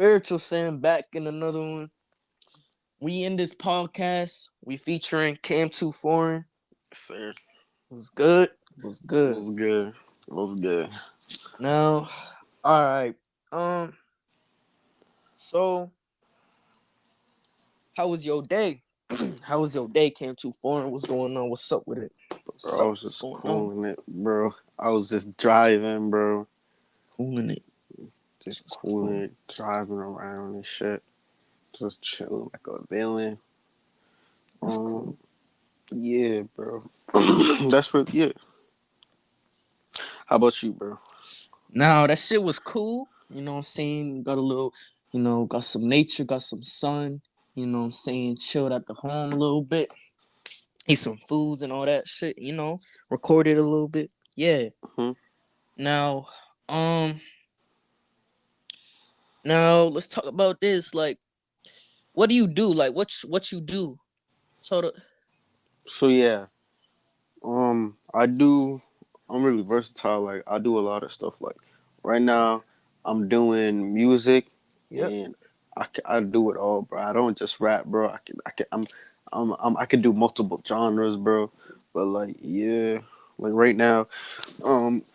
Spiritualsam back in another one. We in this podcast. We featuring Cam2Foreign. Sir, Was good. Was good. what's good? What's good? Now, all right. Um. So, how was your day? How was your day, Cam2Foreign? What's going on? What's up with it? What's Bro, I up? was What's just going on? cooling it, bro. I was just driving, bro. Cooling it. Just Just cooling cool. it, driving around and shit. Just chilling like a villain. That's cool. Yeah, bro. That's what. Yeah. How about you, bro? Now that shit was cool. You know what I'm saying? Got a little, got some nature, got some sun. You know what I'm saying? Chilled at the home a little bit. Ate some foods and all that shit, recorded a little bit. Yeah. Hmm? Now, um, now let's talk about this. Like, what do you do? Like, what you do? So the So yeah, I do. I'm really versatile. Like I do a lot of stuff. Like right now, I'm doing music, Yep. and I do it all, bro. I don't just rap, bro. I can do multiple genres, bro. But like yeah, like right now,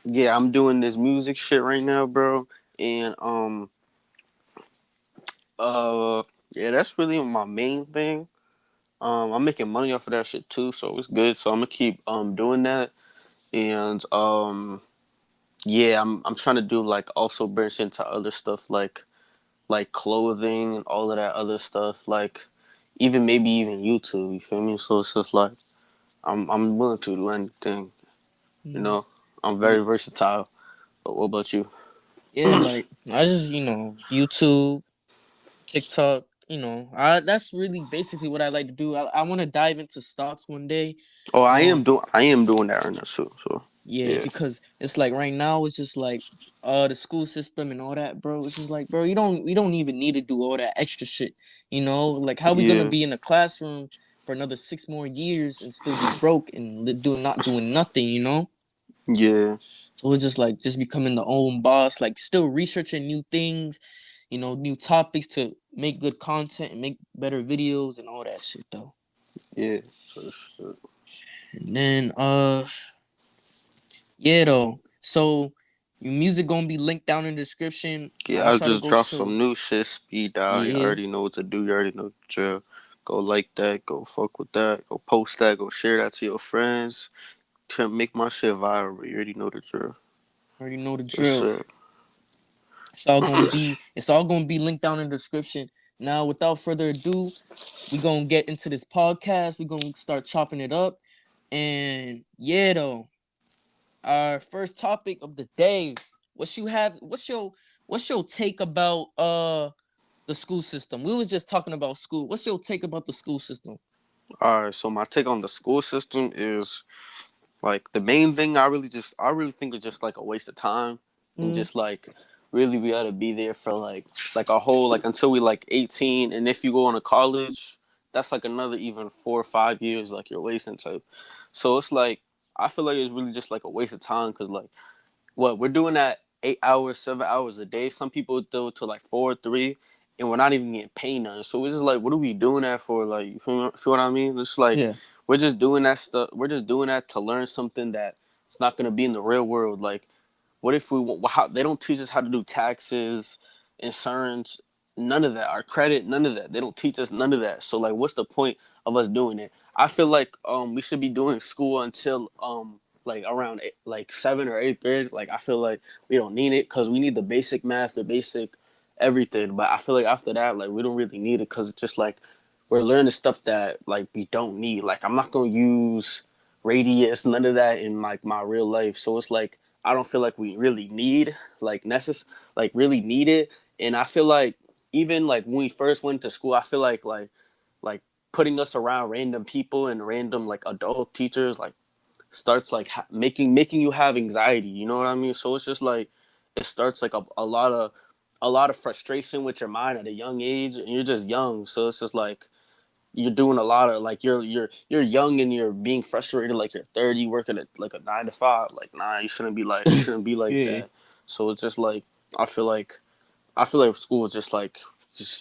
yeah, I'm doing this music shit right now, bro. And uh yeah, that's really my main thing. I'm making money off of that shit too, so it's good. So I'm gonna keep doing that. And yeah, I'm trying to do like also branch into other stuff like clothing and all of that other stuff, like even maybe even YouTube, you feel me? So it's just like I'm willing to do anything, you Mm. know. I'm very versatile. But what about you? Yeah, like I just YouTube, TikTok. I that's really basically what I like to do. I want to dive into stocks one day. Oh, Um, I am doing that right now too. So Yeah, yeah, because it's like right now it's just like the school system and all that, bro. It's just like, bro, we don't even need to do all that extra shit. Like how we gonna yeah, be in a classroom for another 6 more years and still be broke and not doing nothing? yeah, So it's just like just becoming the own boss, like still researching new things, new topics to make good content and make better videos and all that shit though. yeah, for sure. And then yeah, though. So your music gonna be linked down in the description. Yeah, I'll I try to just go dropped show. some new shit, speed dial. You Yeah, already know what to do. You already know the drill. Go like that. Go fuck with that. Go post that. Go share that to your friends. To make my shit viral. You already know the drill. already know the Yes, drill. sir. It's all gonna be linked down in the description. Now, without further ado, we gonna get into this podcast. We gonna start chopping it up. And yeah, though, our first topic of the day. What you have? What's your take about the school system? We was just talking about school. What's your take about the school system? All right. So my take on the school system is like the main thing. I really think it's just like a waste of time and Mm, just like really we ought to be there for like a whole like until we like 18, and if you go on to college, that's like another even 4 or 5 years like you're wasting type. So it's like I feel like it's really just like a waste of time because like what we're doing that 8 hours, 7 hours a day. Some people do it to like 4 or 3, and we're not even getting paid nothing. So it's just like, what are we doing that for? Like, you feel what I mean? It's like yeah. we're just doing that stuff. We're just doing that to learn something that it's not gonna be in the real world. Like, what if how they don't teach us how to do taxes, insurance, none of that. Our credit, none of that. They don't teach us none of that. So like, what's the point of us doing it? I feel like we should be doing school until like around like 7 or 8th grade. Like I feel like we don't need it because we need the basic math, the basic everything. But I feel like after that, like we don't really need it because it's just like we're learning stuff that like we don't need. Like I'm not gonna use radius, none of that in like my real life. So it's like I don't feel like we really need like really need it. And I feel like even like when we first went to school, I feel like putting us around random people and random like adult teachers like starts like making you have anxiety. You know what I mean? So it's just like it starts like a lot of frustration with your mind at a young age, and you're just young. So it's just like you're doing a lot of like you're young and you're being frustrated like you're 30 working at like a 9 to 5. Like nah, you shouldn't be like Yeah. that. So it's just like I feel like I feel like school is just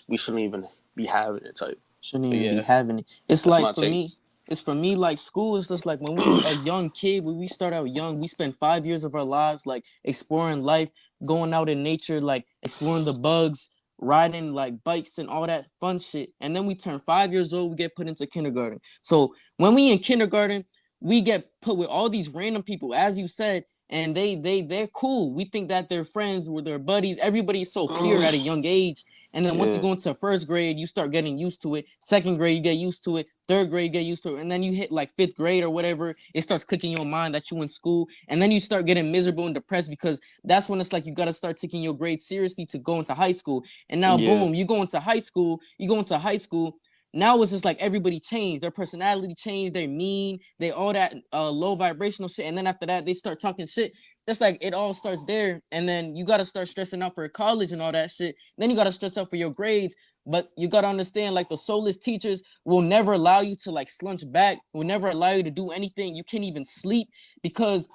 we shouldn't even be having it type. Shouldn't But even be yeah, having it. It's that's like my for take. me, it's for me like school is just like when we a young kid, when we start out young, we spend 5 years of our lives like exploring life, going out in nature, like exploring the bugs, riding like bikes and all that fun shit. And then we turn 5 years old, we get put into kindergarten. So when we in kindergarten, we get put with all these random people, as you said, and they're cool. We think that they're friends with their buddies. Everybody's so pure at a young age. And then once you Yeah, go into first grade, you start getting used to it. Second grade, you get used to it. Third grade, you get used to it. And then you hit like fifth grade or whatever. It starts clicking in your mind that you in school. And then you start getting miserable and depressed because that's when it's like you got to start taking your grades seriously to go into high school. And now, yeah, boom, you go into high school. You go into high school. Now it's just like everybody changed. Their personality changed. They're mean. They all that low vibrational shit. And then after that, they start talking shit. That's like it all starts there. And then you got to start stressing out for college and all that shit. Then you got to stress out for your grades. But you got to understand, like, the soulless teachers will never allow you to, like, slunch back, will never allow you to do anything. You can't even sleep because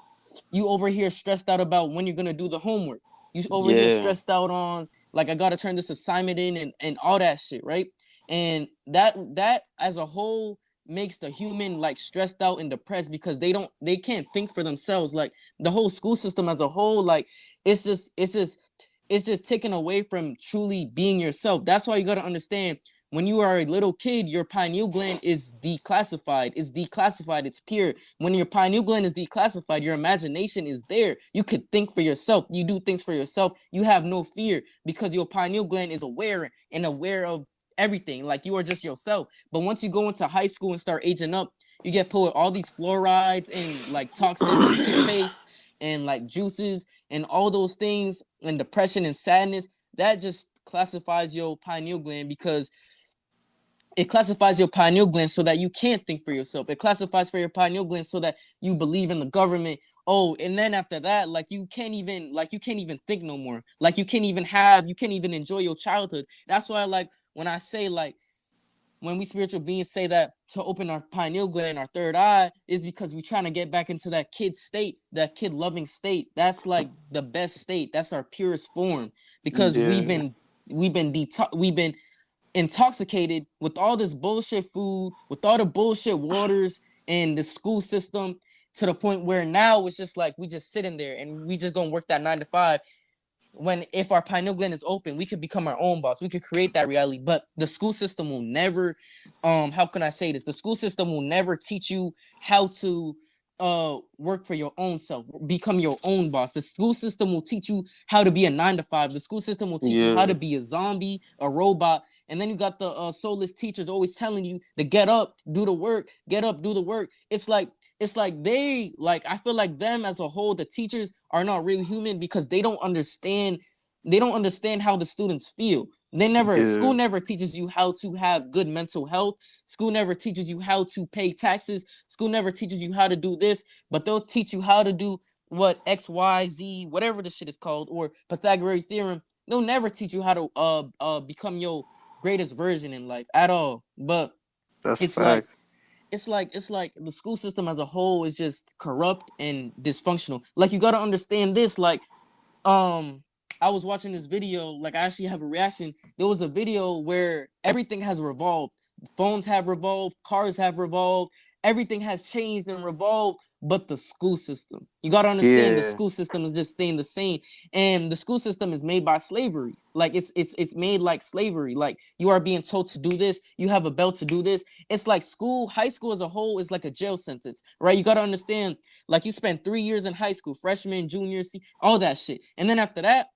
you over here stressed out about when you're going to do the homework. You over here yeah, stressed out on, like, I got to turn this assignment in and all that shit, right? And that as a whole makes the human like stressed out and depressed because they can't think for themselves. Like the whole school system as a whole, like it's just taken away from truly being yourself. That's why you got to understand, when you are a little kid, your pineal gland is declassified. It's declassified. It's pure. When your pineal gland is declassified, your imagination is there. You could think for yourself. You do things for yourself. You have no fear because your pineal gland is aware of everything. Like you are just yourself. But once you go into high school and start aging up, you get put with all these fluorides and like toxins and toothpaste and like juices and all those things and depression and sadness. That just classifies your pineal gland because it classifies your pineal gland so that you can't think for yourself. It classifies for your pineal gland so that you believe in the government. Oh, and then after that, like you can't even think no more. Like you can't even enjoy your childhood. That's why like when I say like when we spiritual beings say that to open our pineal gland, our third eye, is because we're trying to get back into that kid state, that kid loving state. That's like the best state. That's our purest form because yeah. we've been intoxicated with all this bullshit food, with all the bullshit waters and the school system to the point where now it's just like we just sitting there and we just gonna work that 9 to 5 when if our pineal gland is open, we could become our own boss. We could create that reality. But the school system will never, how can I say this? The school system will never teach you how to work for your own self, become your own boss. The school system will teach you how to be a 9 to 5. The school system will teach you how Yeah, to be a zombie, a robot. And then you got the soulless teachers always telling you to get up, do the work, get up, do the work. It's like they like I feel like them as a whole, the teachers are not really human because they don't understand how the students feel. yeah. School never teaches you how to have good mental health. School never teaches you how to pay taxes. School never teaches you how to do this, but they'll teach you how to do what XYZ, whatever the shit is called, or Pythagorean theorem. They'll never teach you how to become your greatest version in life at all. But That's it's like fact. it's like the school system as a whole is just corrupt and dysfunctional. Like you got to understand this. Like um I was watching this video, like I actually have a reaction. There was a video where everything has revolved. Phones have revolved, cars have revolved, everything has changed and revolved, but the school system. You got to understand the Yeah, school system is just staying the same. And the school system is made by slavery. Like it's made like slavery. Like you are being told to do this, you have a belt to do this. It's like high school as a whole is like a jail sentence, right? You got to understand, like you spend 3 years in high school, freshman, junior, all that shit. And then after that,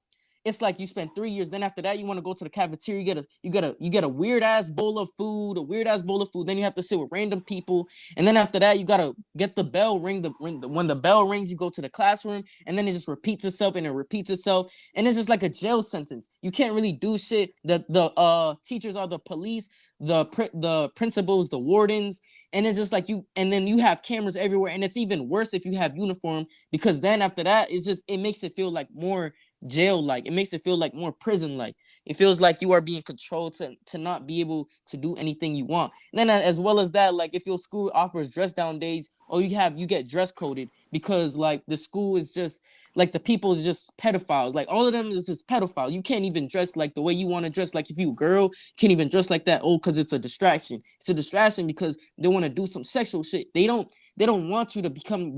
it's like you spend 3 years. Then after that, you want to go to the cafeteria. You get a weird ass bowl of food, a weird ass bowl of food. Then you have to sit with random people. And then after that, you gotta get the bell ring. When the bell rings, you go to the classroom, and then it just repeats itself and it repeats itself. And it's just like a jail sentence. You can't really do shit. The teachers are the police, the principals, the wardens, and it's just like you. And then you have cameras everywhere, and it's even worse if you have uniform because then after that, it makes it feel like more jail like. It makes it feel like more prison like. It feels like you are being controlled to not be able to do anything you want. And then as well as that, like if your school offers dress down days, or you get dress coded because like the school is just like the people is just pedophiles. Like all of them is just pedophiles. You can't even dress like the way you want to dress. Like if you a girl, you can't even dress like that. Oh, because it's a distraction. It's a distraction because they want to do some sexual shit. They don't want you to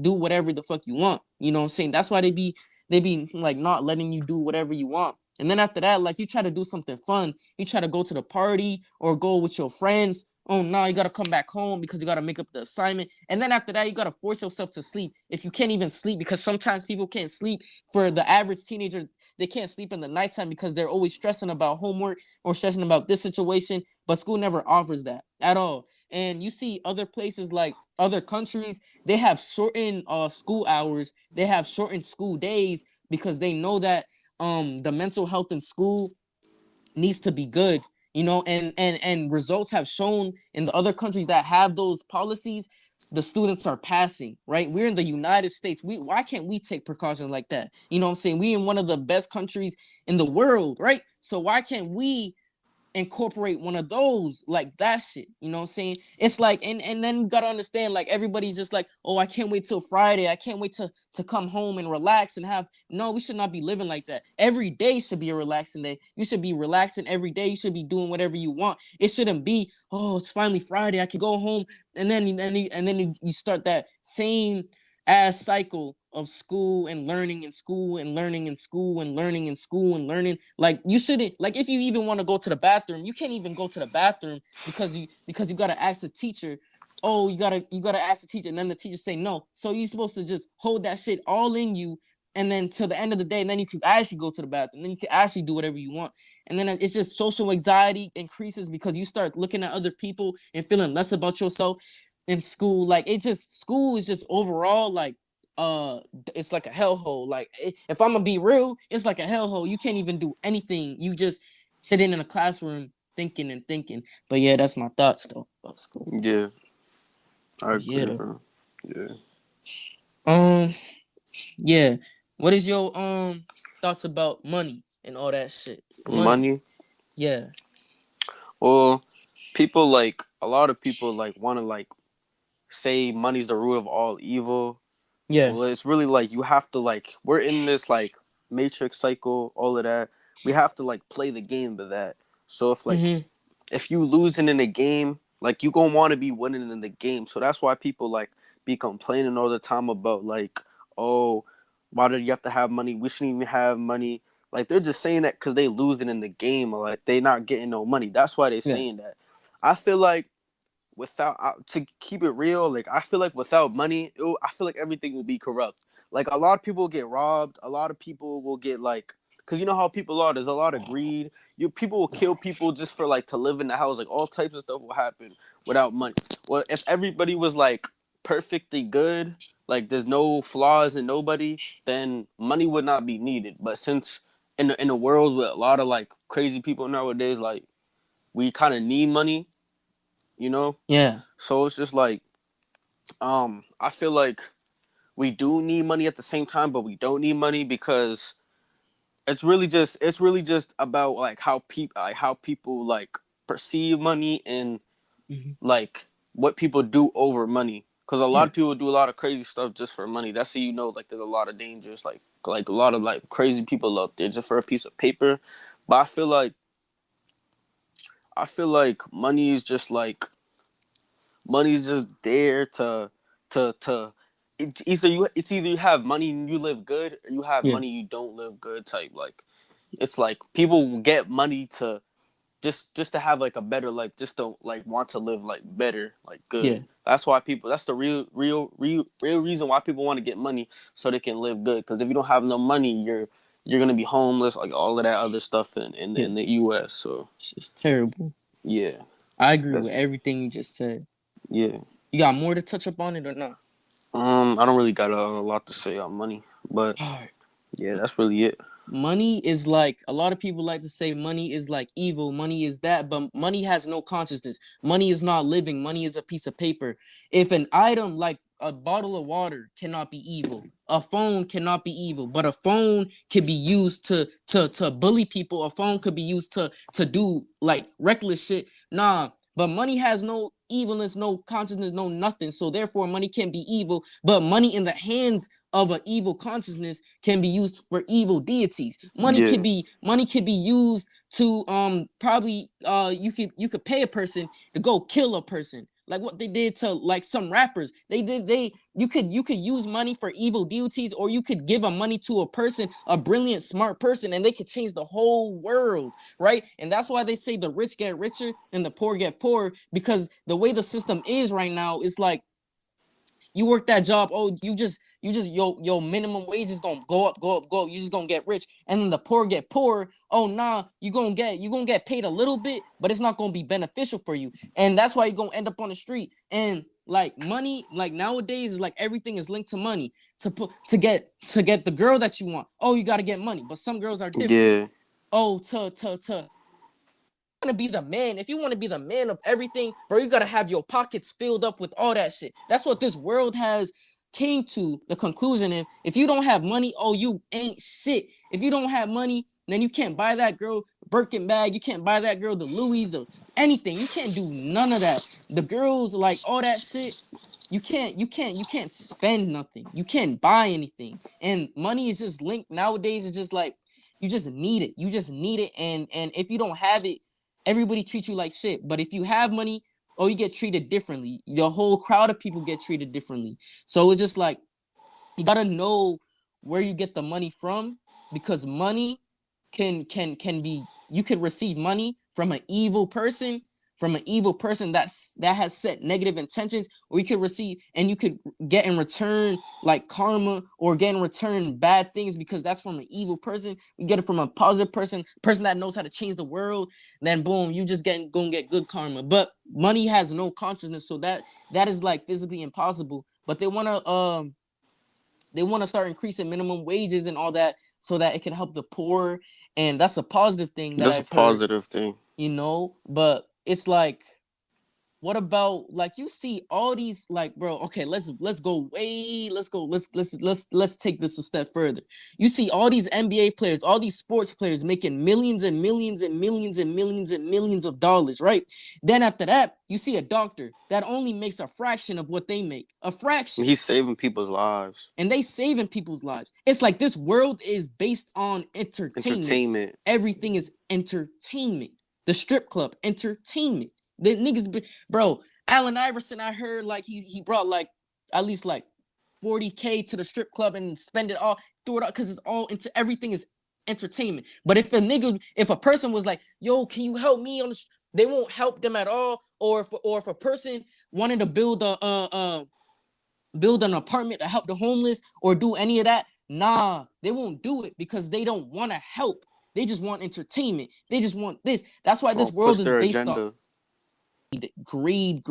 do whatever the fuck you want. You know what I'm saying? That's why they be like not letting you do whatever you want. And then after that, like you try to do something fun, you try to go to the party or go with your friends. Oh no, you gotta come back home because you gotta make up the assignment. And then after that, you gotta force yourself to sleep. If you can't even sleep, because sometimes people can't sleep. For the average teenager, they can't sleep in the nighttime because they're always stressing about homework or stressing about this situation. But school never offers that at all. And you see other places like other countries, they have shortened school hours, they have shortened school days because they know that the mental health in school needs to be good, and results have shown in the other countries that have those policies, the students are passing, right? We're in the United States. Why can't we take precautions like that? You know what I'm saying? We in one of the best countries in the world, right? So why can't we incorporate one of those, like that shit? You know what I'm saying? It's like, and then you gotta understand, like everybody's just like, oh, I can't wait till Friday, I can't wait to come home and relax and have. No, we should not be living like that. Every day should be a relaxing day. You should be relaxing every day. You should be doing whatever you want. It shouldn't be, oh, it's finally Friday, I can go home. And then you start that same ass cycle of school and learning and school and learning and school and learning and school and learning. Like you shouldn't, like if you even want to go to the bathroom, you can't even go to the bathroom because you gotta ask the teacher. Oh, you gotta ask the teacher, and then the teacher say no. So you're supposed to just hold that shit all in you, and then till the end of the day, and then you can actually go to the bathroom, then you can actually do whatever you want. And then it's just social anxiety increases because you start looking at other people and feeling less about yourself in school. Like school is just overall like uh it's like a hellhole. Like if I'm gonna be real, it's like a hellhole. You can't even do anything. You just sitting in a classroom thinking and thinking. But yeah, that's my thoughts though about school. Yeah, I Yeah agree, though. bro. Yeah. Um yeah. What is your thoughts about money and all that shit? Money. Money. Yeah. Well, people like a lot of people like want to like say money's the root of all evil. Yeah. Well, it's really like you have to like we're in this like matrix cycle, all of that. We have to like play the game of that. So Mm-hmm. if you losing in a game, like you gonna want to be winning in the game. So that's why people like be complaining all the time about like, oh, why do you have to have money? We shouldn't even have money. Like they're just saying that because they losing in the game, or like they not getting no money. That's why they Yeah. saying that. I feel like without to keep it real, like I feel like without money, I feel like everything will be corrupt. Like a lot of people will get robbed. A lot of people will get like, cause you know how people are. There's a lot of greed. People will kill people just for like to live in the house. Like all types of stuff will happen without money. Well, if everybody was like perfectly good, like there's no flaws in nobody, then money would not be needed. But since in a world with a lot of like crazy people nowadays, like we kind of need money, you know. Yeah. So it's just like, I feel like we do need money at the same time, but we don't need money because it's really just about like how people like perceive money and Mm-hmm. like what people do over money. Because a lot Yeah. of people do a lot of crazy stuff just for money. That's how you know like there's a lot of dangers, like a lot of like crazy people out there just for a piece of paper. But I feel like money is just there to it's either you have money and you live good, or you have Yeah. money you don't live good type. Like it's like people get money to just to have like a better, like just to like want to live like better, like Yeah. good. That's why people, that's the real reason why people want to get money, so they can live good. Because if you don't have no money, you're gonna be homeless, like all of that other stuff Yeah. in the US. So It's just terrible. yeah. I agree That's with everything you just said. yeah. You got more to touch up on it or not? I don't really got a lot to say on money, but All right. yeah, that's really it. Money is like, a lot of people like to say money is like evil, money is that, but money has no consciousness. Money is not living, money is a piece of paper. If an item, like a bottle of water cannot be evil. A phone cannot be evil, but a phone can be used to bully people. A phone could be used to do like reckless shit. Nah, but money has no evilness, no consciousness, no nothing. So therefore, money can't be evil. But money in the hands of an evil consciousness can be used for evil deities. Yeah. Money could be used to probably you could pay a person to go kill a person, like what they did to like some rappers. They you could use money for evil deities, or you could give a money to a person, a brilliant smart person, and they could change the whole world, right? And that's why they say the rich get richer and the poor get poorer, because the way the system is right now is like you work that job, oh, you just your minimum wage is gonna go up, go up, go up. You just gonna get rich, and then the poor get poorer. Oh nah, you gonna get paid a little bit, but it's not gonna be beneficial for you, and that's why you're gonna end up on the street. And like money, like nowadays is like everything is linked to money. To get the girl that you want, oh, you gotta get money. But some girls are different. Yeah. Oh, to to be the man, if you want to be the man of everything, bro, you gotta have your pockets filled up with all that shit. That's what this world has came to the conclusion in. If you don't have money, oh, you ain't shit. If you don't have money, then you can't buy that girl Birkin bag. You can't buy that girl the Louis, the anything. You can't do none of that. The girls, like all that shit. You can't spend nothing. You can't buy anything. And money is just linked nowadays. It's just like you just need it. You just need it. And if you don't have it, everybody treats you like shit. But if you have money, oh, you get treated differently. Your whole crowd of people get treated differently. So it's just like you gotta know where you get the money from, because money can be, you could receive money from an evil person that has set negative intentions, or you could receive and you could get in return like karma, or get in return bad things, because that's from an evil person. You get it from a positive person that knows how to change the world, then boom, you just gonna get good karma. But money has no consciousness, so that is like physically impossible. But they want to start increasing minimum wages and all that, so that it can help the poor, and that's a positive thing that That's a I've heard, positive thing. but it's like, what about, like, you see all these, like, bro, okay, let's go way, let's take this a step further. You see all these NBA players, all these sports players making millions and millions and millions and millions and millions of dollars, right? Then after that, you see a doctor that only makes a fraction of what they make, a fraction, He's saving people's lives. and they saving people's lives. It's like this world is based on entertainment. Entertainment. Everything is entertainment. The strip club, entertainment. The niggas, bro. Allen Iverson, I heard like he brought like at least like 40K to the strip club and spend it all, threw it out, because it's all into, everything is entertainment. But if a person was like, yo, can you help me on the, they won't help them at all. Or if a person wanted to build an apartment to help the homeless or do any of that, nah, they won't do it, because they don't want to help. They just want entertainment. They just want this. That's why this world Push is their based on agenda. greed.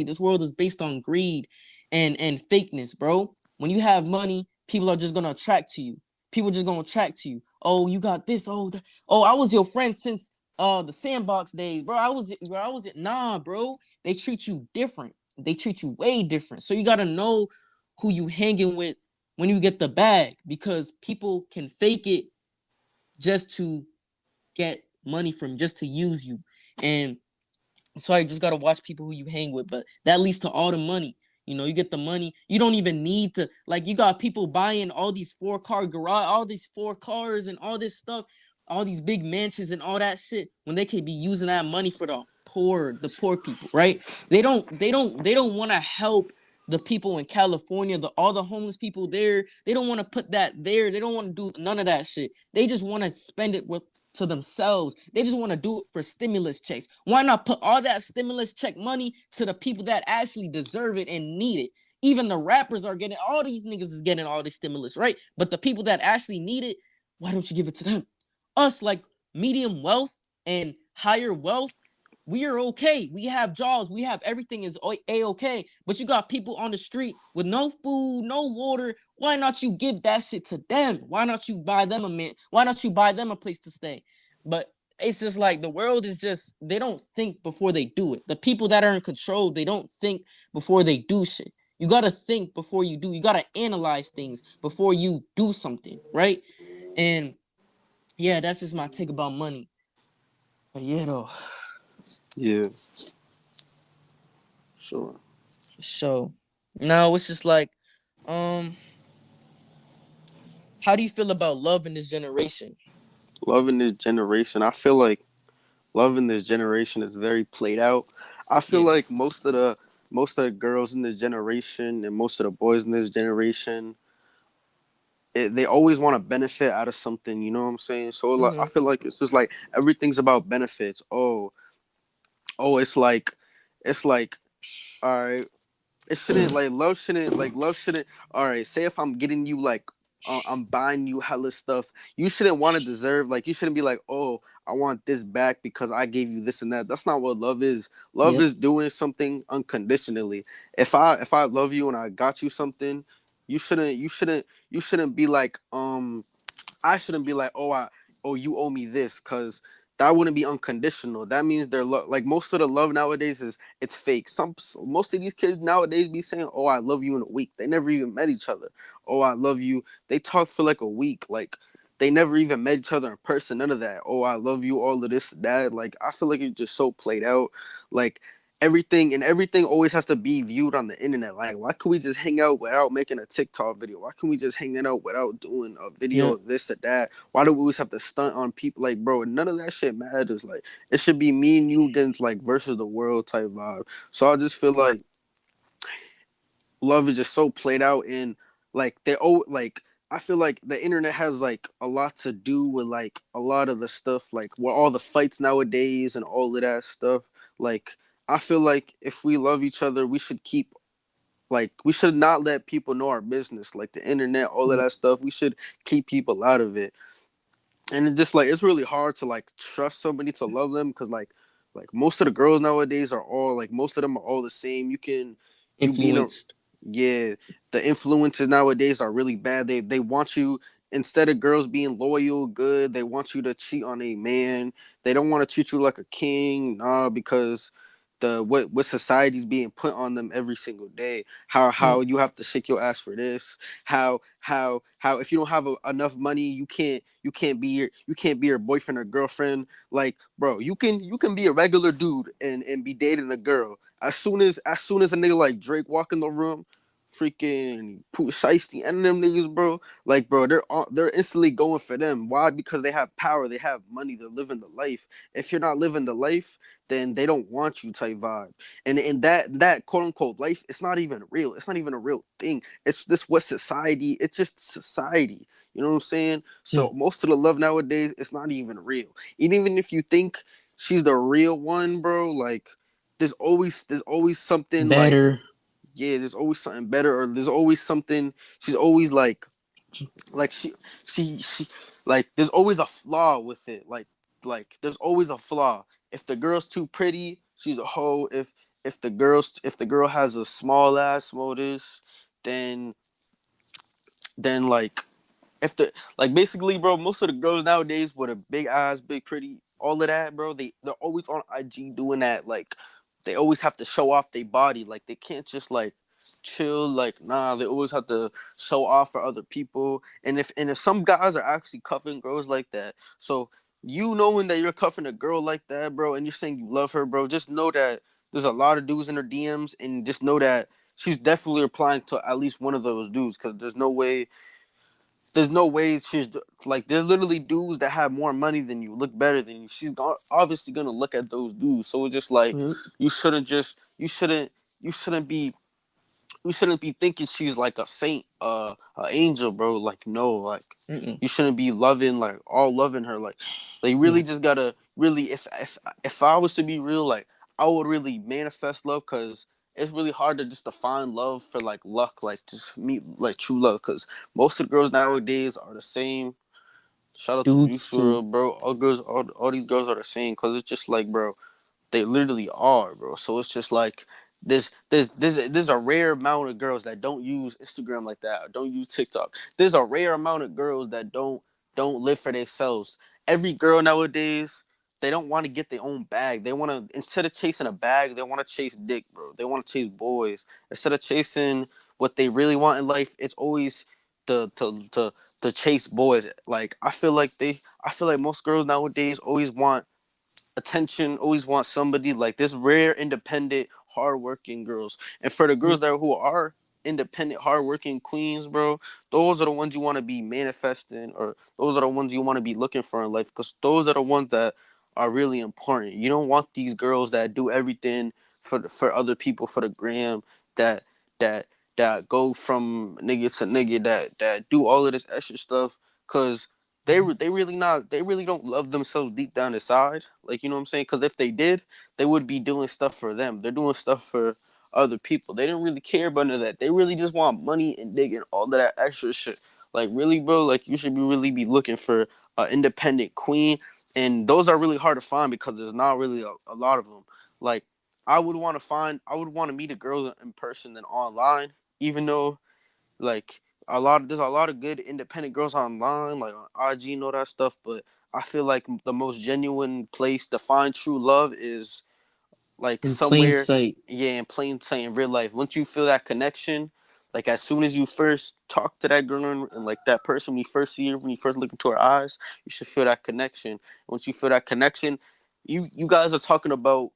This world is based on greed and fakeness, bro. When you have money, people are just gonna attract to you. People just gonna attract to you. Oh, you got this. Oh, I was your friend since the sandbox days, bro. I was nah, bro. They treat you different. They treat you way different. So you gotta know who you hanging with when you get the bag, because people can fake it just to get money from, just to use you. And so I just gotta watch people who you hang with. But that leads to all the money. You get the money. You don't even need to, like, you got people buying all these 4-car garage, all these 4 cars and all this stuff, all these big mansions and all that shit, when they could be using that money for the poor people, right? They don't want to help the people in California, all the homeless people there. They don't want to put that there. They don't want to do none of that shit. They just want to spend it to themselves. They just want to do it for stimulus checks. Why not put all that stimulus check money to the people that actually deserve it and need it? Even the rappers are getting, all these niggas is getting all this stimulus, right? But the people that actually need it, why don't you give it to them? Us, like medium wealth and higher wealth, we are okay. We have jobs. We have everything is a-okay. But you got people on the street with no food, no water. Why not you give that shit to them? Why not you buy them a mint? Why not you buy them a place to stay? But it's just like the world is just, they don't think before they do it. The people that are in control, they don't think before they do shit. You gotta think before you do. You gotta analyze things before you do something, right? And yeah, that's just my take about money. But yeah, though. Yeah, sure. So now it's just like, um, how do you feel about love in this generation? Loving this generation, I feel like loving this generation is very played out. I feel Yeah. like most of the girls in this generation and most of the boys in this generation, they always want to benefit out of something. You know what I'm saying? So like, I Mm-hmm. feel like it's just like everything's about benefits. Oh, it's like all right, it shouldn't like love shouldn't all right, say if I'm getting you like I'm buying you hella stuff, you shouldn't want to deserve, like you shouldn't be like, oh, I want this back because I gave you this and that. That's not what love is. Love Yep. is doing something unconditionally. If I love you and I got you something, you shouldn't be like, I shouldn't be like, oh, you owe me this, because that wouldn't be unconditional. That means they're like, most of the love nowadays is, it's fake. Most of these kids nowadays be saying, oh, I love you in a week. They never even met each other. Oh, I love you. They talk for like a week. Like they never even met each other in person. None of that. Oh, I love you. All of this, that. Like I feel like it's just so played out. Like everything always has to be viewed on the internet. Like, why can we just hang out without making a TikTok video? Why can we just hang out without doing a video Yep. of this or that? Why do we always have to stunt on people? Like, bro, none of that shit matters. Like, it should be me and you against, like, versus the world type vibe. So I just feel like love is just so played out in, like, I feel like the internet has like a lot to do with like a lot of the stuff, like where all the fights nowadays and all of that stuff. Like, I feel like if we love each other, we should keep, like, we should not let people know our business, like the internet, all of Yep. that stuff. We should keep people out of it. And it just, like, it's really hard to like trust somebody to love them, because like most of the girls nowadays are all like, most of them are all the same. You being a Influenced. Yeah, the influences nowadays are really bad. They want you, instead of girls being loyal, good, they want you to cheat on a man. They don't want to treat you like a king, nah, because the what society's being put on them every single day. How Yep. you have to shake your ass for this. How if you don't have enough money, you can't be your boyfriend or girlfriend. Like, bro, you can be a regular dude and be dating a girl. As soon as a nigga like Drake walk in the room, freaking Pooh Shiesty and them niggas, bro. Like, bro, they're instantly going for them. Why? Because they have power, they have money, they're living the life. If you're not living the life, then they don't want you type vibe. And that quote unquote life, it's not even real. It's not even a real thing. It's this what society. It's just society. You know what I'm saying? Yeah. So most of the love nowadays, it's not even real. And even if you think she's the real one, bro, like there's always something like, Better. yeah, there's always something better, or there's always something. She's always like she like, there's always a flaw with it. Like there's always a flaw. If the girl's too pretty, she's a hoe. If the girl has a small ass, small this, then like, if the like basically, bro, most of the girls nowadays with a big eyes, big pretty, all of that, bro, they're always on IG doing that. Like, they always have to show off their body. Like, they can't just like chill. Like, nah, they always have to show off for other people. And if some guys are actually cuffing girls like that, so you knowing that you're cuffing a girl like that, bro, and you're saying you love her, bro, just know that there's a lot of dudes in her DMs, and just know that she's definitely replying to at least one of those dudes, because there's no way she's like, there's literally dudes that have more money than you, look better than you. She's obviously gonna look at those dudes. So it's just like, Yep. you shouldn't be thinking she's like a saint, an angel, bro. Like, no, like, Mm-mm. you shouldn't be loving, like, all loving her. Like, they Yeah. really just gotta really, if I was to be real, like, I would really manifest love, because it's really hard to just define love for like luck, like just meet like true love, because most of the girls nowadays are the same. Shout out to Dudes Juice too. WRLD, bro. All these girls are the same, because it's just like, bro, they literally are, bro. So it's just like, there's a rare amount of girls that don't use Instagram like that, or don't use TikTok. There's a rare amount of girls that don't live for themselves. Every girl nowadays, they don't want to get their own bag. They want to, instead of chasing a bag, they want to chase dick, bro. They want to chase boys instead of chasing what they really want in life. It's always to chase boys. Like I feel like most girls nowadays always want attention, always want somebody like this rare, independent, hardworking girls. And for the girls that who are independent, hardworking queens, bro, those are the ones you want to be manifesting, or those are the ones you want to be looking for in life, because those are the ones that are really important. You don't want these girls that do everything for other people for the gram, that that that go from nigga to nigga, that do all of this extra stuff, cause they really don't love themselves deep down inside. Like, you know what I'm saying? Because if they did, they would be doing stuff for them. They're doing stuff for other people. They didn't really care about none of that. They really just want money and digging all of that extra shit. Like, really, bro, like, you should be really be looking for an independent queen. And those are really hard to find because there's not really a lot of them. Like, I would want to meet a girl in person than online, even though, like, there's a lot of good independent girls online, like on IG and all that stuff. But I feel like the most genuine place to find true love is like In plain somewhere, sight. yeah, in plain sight in real life. Once you feel that connection, like as soon as you first talk to that girl, and like that person, when you first see her, when you first look into her eyes, you should feel that connection. Once you feel that connection, you guys are talking about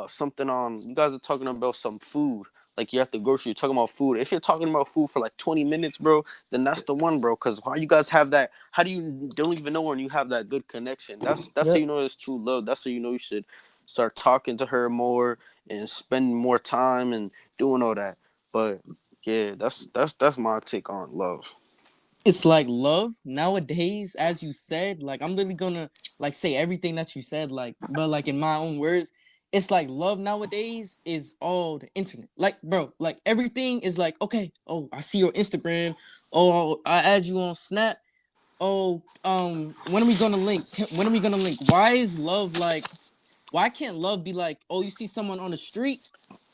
something on. You guys are talking about some food. Like, you're at the grocery, you're talking about food. If you're talking about food for like 20 minutes, bro, then that's the one, bro. Because why you guys have that? How do you don't even know when you have that good connection? That's how Yep. you know it's true love. That's how you know you should start talking to her more and spending more time and doing all that. But yeah, that's my take on love. It's like love nowadays, as you said, like I'm literally gonna like say everything that you said, like, but like in my own words, it's like love nowadays is all the internet. Like, bro, like everything is like, okay, oh, I see your Instagram, oh, I add you on Snap, oh, when are we gonna link? When are we gonna link? Why is love like? Why can't love be like, oh, you see someone on the street?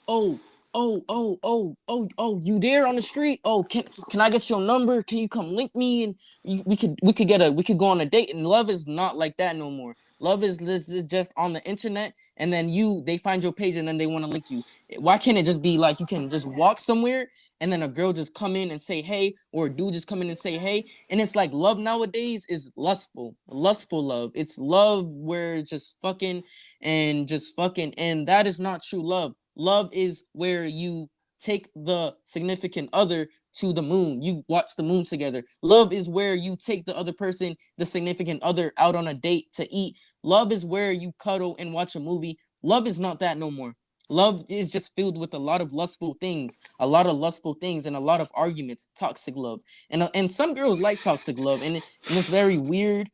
Oh, you there on the street? Oh, can I get your number? Can you come link me and we could go on a date? And love is not like that no more. Love is just on the internet, and then they find your page and then they want to link you. Why can't it just be like you can just walk somewhere and then a girl just come in and say hey, or a dude just come in and say hey, and it's like love nowadays is lustful love. It's love where it's just fucking, and that is not true love. Love is where you take the significant other to the moon. You watch the moon together. Love is where you take the other person, the significant other, out on a date to eat. Love is where you cuddle and watch a movie. Love is not that no more. Love is just filled with a lot of lustful things, and a lot of arguments, toxic love. And some girls like toxic love, and it's very weird.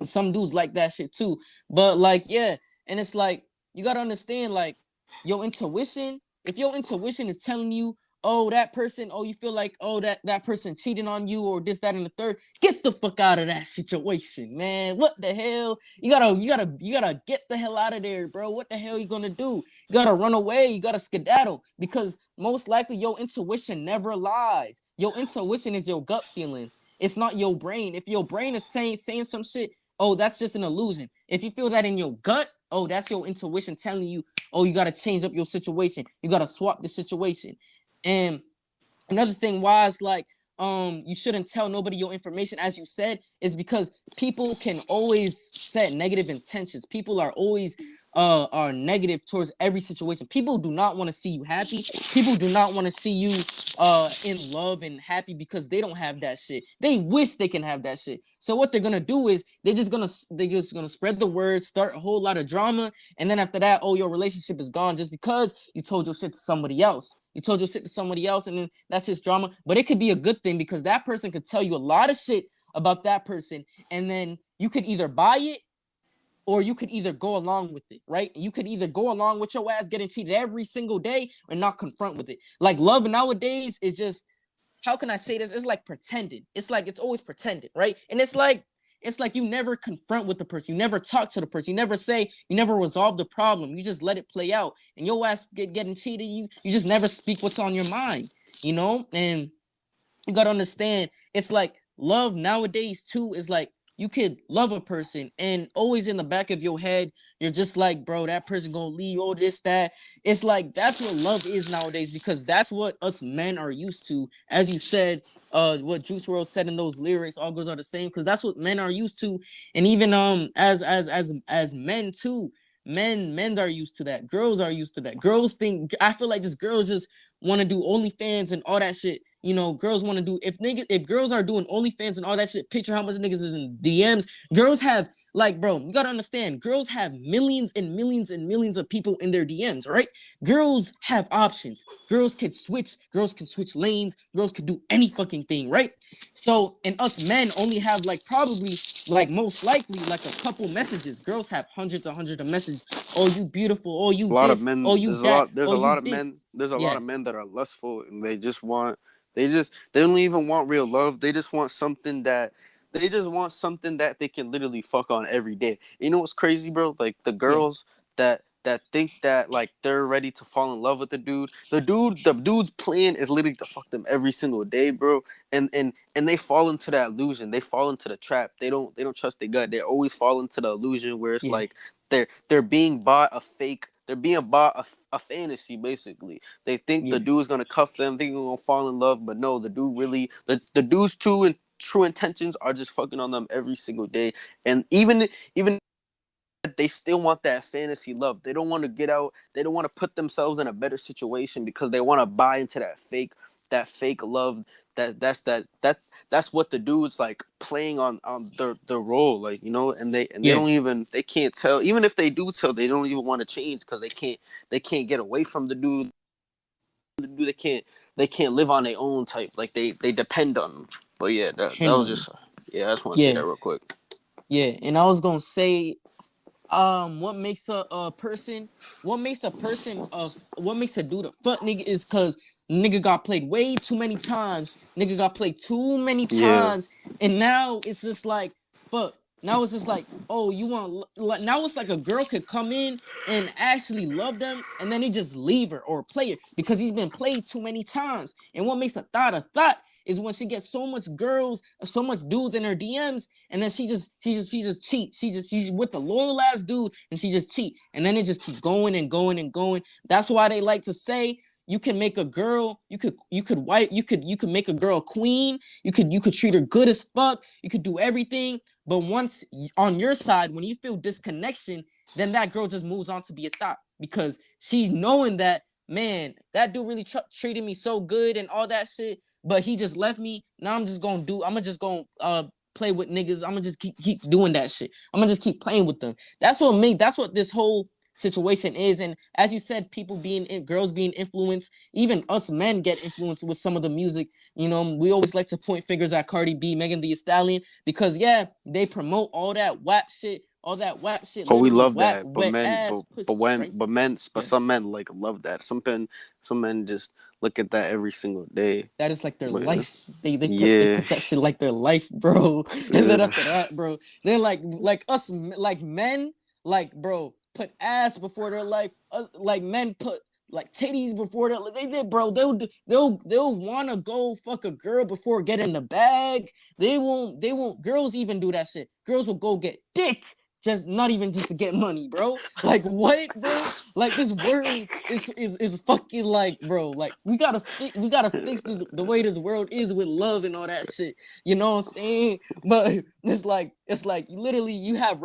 Some dudes like that shit too. But like, yeah, and it's like you gotta understand, like, your intuition. If your intuition is telling you, oh, that person, oh, you feel like, oh, that person cheating on you, or this, that, and the third, get the fuck out of that situation, man. What the hell? You gotta get the hell out of there, bro. What the hell you gonna do? You gotta run away. You gotta skedaddle, because most likely your intuition never lies. Your intuition is your gut feeling. It's not your brain. If your brain is saying some shit, oh, that's just an illusion. If you feel that in your gut, oh, that's your intuition telling you, oh, you got to change up your situation. You got to swap the situation. And another thing why it's like, you shouldn't tell nobody your information, as you said, is because people can always set negative intentions. People are always are negative towards every situation. People do not want to see you happy. People do not want to see you in love and happy, because they don't have that shit. They wish they can have that shit. So what they're gonna do is they're just gonna spread the word, start a whole lot of drama, and then after that, oh, your relationship is gone just because you told your shit to somebody else. You told your shit to somebody else, and then that's just drama. But it could be a good thing, because that person could tell you a lot of shit about that person, and then you could either buy it, or you could either go along with it, right? You could either go along with your ass getting cheated every single day, or not confront with it. Like, love nowadays is just, how can I say this? It's like pretending. It's like it's always pretending, right? And it's like you never confront with the person. You never talk to the person. You never resolve the problem. You just let it play out. And your ass getting cheated, you just never speak what's on your mind, you know? And you gotta understand, it's like love nowadays too is like love a person, and always in the back of your head, you're just like, bro, that person gonna leave, oh, this, that. It's like that's what love is nowadays, because that's what us men are used to. As you said, what Juice World said in those lyrics, all girls are the same, because that's what men are used to. And even as men too, men are used to that. Girls are used to that. Girls think, I feel like just girls just want to do OnlyFans and all that shit. You know, girls want to do, if girls are doing OnlyFans and all that shit, picture how much niggas is in DMs. Girls have, like, bro, you gotta understand, girls have millions and millions and millions of people in their DMs, right? Girls have options. Girls can switch lanes, girls can do any fucking thing, right? So, and us men only have, like, probably, like, most likely, like, a couple messages. Girls have hundreds of messages. Oh, you beautiful. Oh, you A lot of this. Oh, men. you that. There's Oh, a you lot of this. men. There's a lot Yeah, of men that are lustful, and they don't even want real love. They just want something that they can literally fuck on every day. You know what's crazy, bro? Like the yeah, girls that think that like they're ready to fall in love with the dude. The dude's plan is literally to fuck them every single day, bro. And they fall into that illusion. They fall into the trap. They don't trust their gut. They always fall into the illusion where it's yeah, like they're being bought a fake. They're being bought a fantasy, basically. They think the yeah. dude's gonna cuff them, think they're gonna fall in love, but no, the dude's true intentions are just fucking on them every single day. And even they still want that fantasy love. They don't want to get out. They don't want to put themselves in a better situation because they want to buy into that fake love. That's what the dude's like playing on their role, like, and they Yeah. don't even, they can't tell. Even if they do tell, they don't even want to change because they can't get away from the dude. They can't live on their own type. Like they depend on them. But yeah, that Depend was on them. just, yeah. I just want to say Yeah, that real quick. yeah. And I was gonna say, what makes a person, what makes a dude a fuck nigga is because nigga got played way too many times. Nigga got played too many Yeah. times, and now it's just like, fuck. Now it's just like, oh, you want, like, now it's like a girl could come in and actually love them, and then they just leave her or play her because he's been played too many times. And what makes a thought is when she gets so much girls, so much dudes in her DMs, and then she just cheat. She's with the loyal ass dude, and she just cheat, and then it just keeps going and going and going. That's why they like to say you can make a girl, you could make a girl a queen. You could treat her good as fuck. You could do everything, but once on your side, when you feel disconnection, then that girl just moves on to be a thought because she's knowing that, man, that dude really treated me so good and all that shit, but he just left me. Now I'm just gonna play with niggas. I'm gonna just keep doing that shit. I'm gonna just keep playing with them. That's what this whole situation is. And as you said, girls being influenced, even us men get influenced with some of the music. We always like to point fingers at Cardi B, Megan Thee Stallion, because yeah, they promote all that WAP shit, Oh, we literally love WAP, that, but wet men, ass pussy, right? but Yeah. some men like love that. Some men just look at that every single day. That is like their But yeah, life. They put yeah, that shit like their life, bro. And then yeah. after that, bro, then like us, like men, like, bro, put ass before their life. Like men put like titties before their. They did, bro. They'll wanna go fuck a girl before getting the bag. They won't. Girls even do that shit. Girls will go get dick. Just not even just to get money, bro. Like what, bro? Like this world is fucking, like, bro. Like we gotta fix this, the way this world is with love and all that shit. You know what I'm saying? But it's like literally you have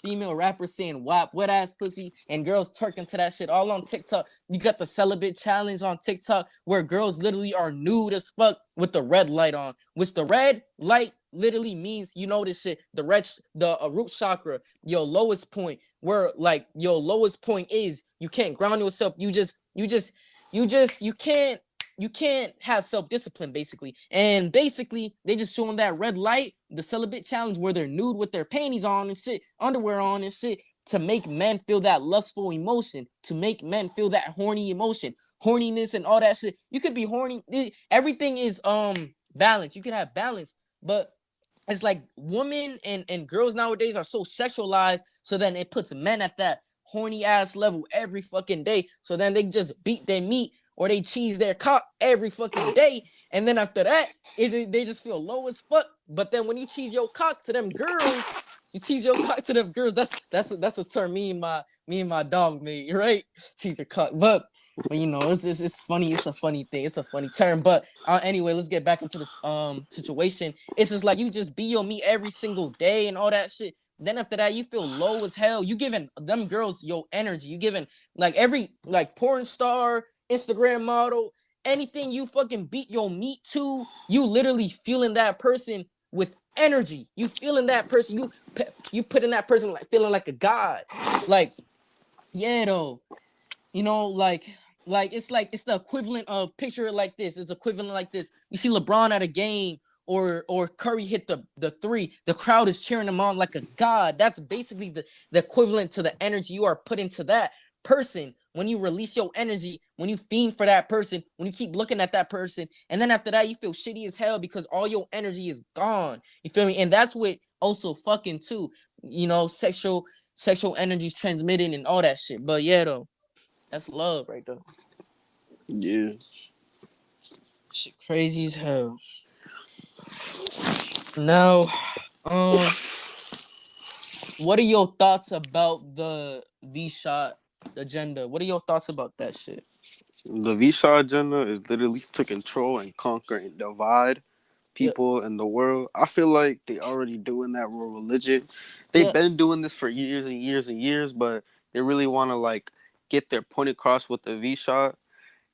female rappers saying WAP, wet ass pussy, and girls twerking to that shit all on TikTok. You got the celibate challenge on TikTok where girls literally are nude as fuck with the red light on, which the red light literally means, this shit, the root chakra, your lowest point, where like your lowest point is, you can't ground yourself. You can't have self-discipline, basically. And basically they just showing that red light, the celibate challenge, where they're nude with their panties on and shit, underwear on and shit, to make men feel that lustful emotion, to make men feel that horny emotion, horniness and all that shit. You could be horny. Everything is balance. You can have balance, but it's like women and girls nowadays are so sexualized, so then it puts men at that horny ass level every fucking day. So then they just beat their meat or they cheese their cock every fucking day. And then after that, they just feel low as fuck. But then when you tease your cock to them girls, you tease your cock to them girls. That's a term me and my dog made, right? Tease your cock. But you know, it's funny. It's a funny thing. It's a funny term. But anyway, let's get back into this situation. It's just like you just be on me every single day and all that shit. Then after that, you feel low as hell. You giving them girls your energy. You giving like every like porn star, Instagram model, anything you fucking beat your meat to, you literally feeling that person with energy. You feeling that person. You putting that person like feeling like a god. Like, yeah, though. You know, like it's the equivalent of picture it like this. It's equivalent like this. You see LeBron at a game or Curry hit the three. The crowd is cheering him on like a god. That's basically the equivalent to the energy you are putting to that person when you release your energy, when you fiend for that person, when you keep looking at that person, and then after that you feel shitty as hell because all your energy is gone. You feel me? And that's what also fucking too. You know, sexual energies transmitting and all that shit. But yeah, though. That's love right there. Yeah. Shit crazy as hell. Now, um, what are your thoughts about the V shot agenda? What are your thoughts about that shit? The Visa agenda is literally to control and conquer and divide Yeah, people in the world. I feel like they already doing that with religion. They've yeah. been doing this for years and years and years, but they really want to like get their point across with the V shot.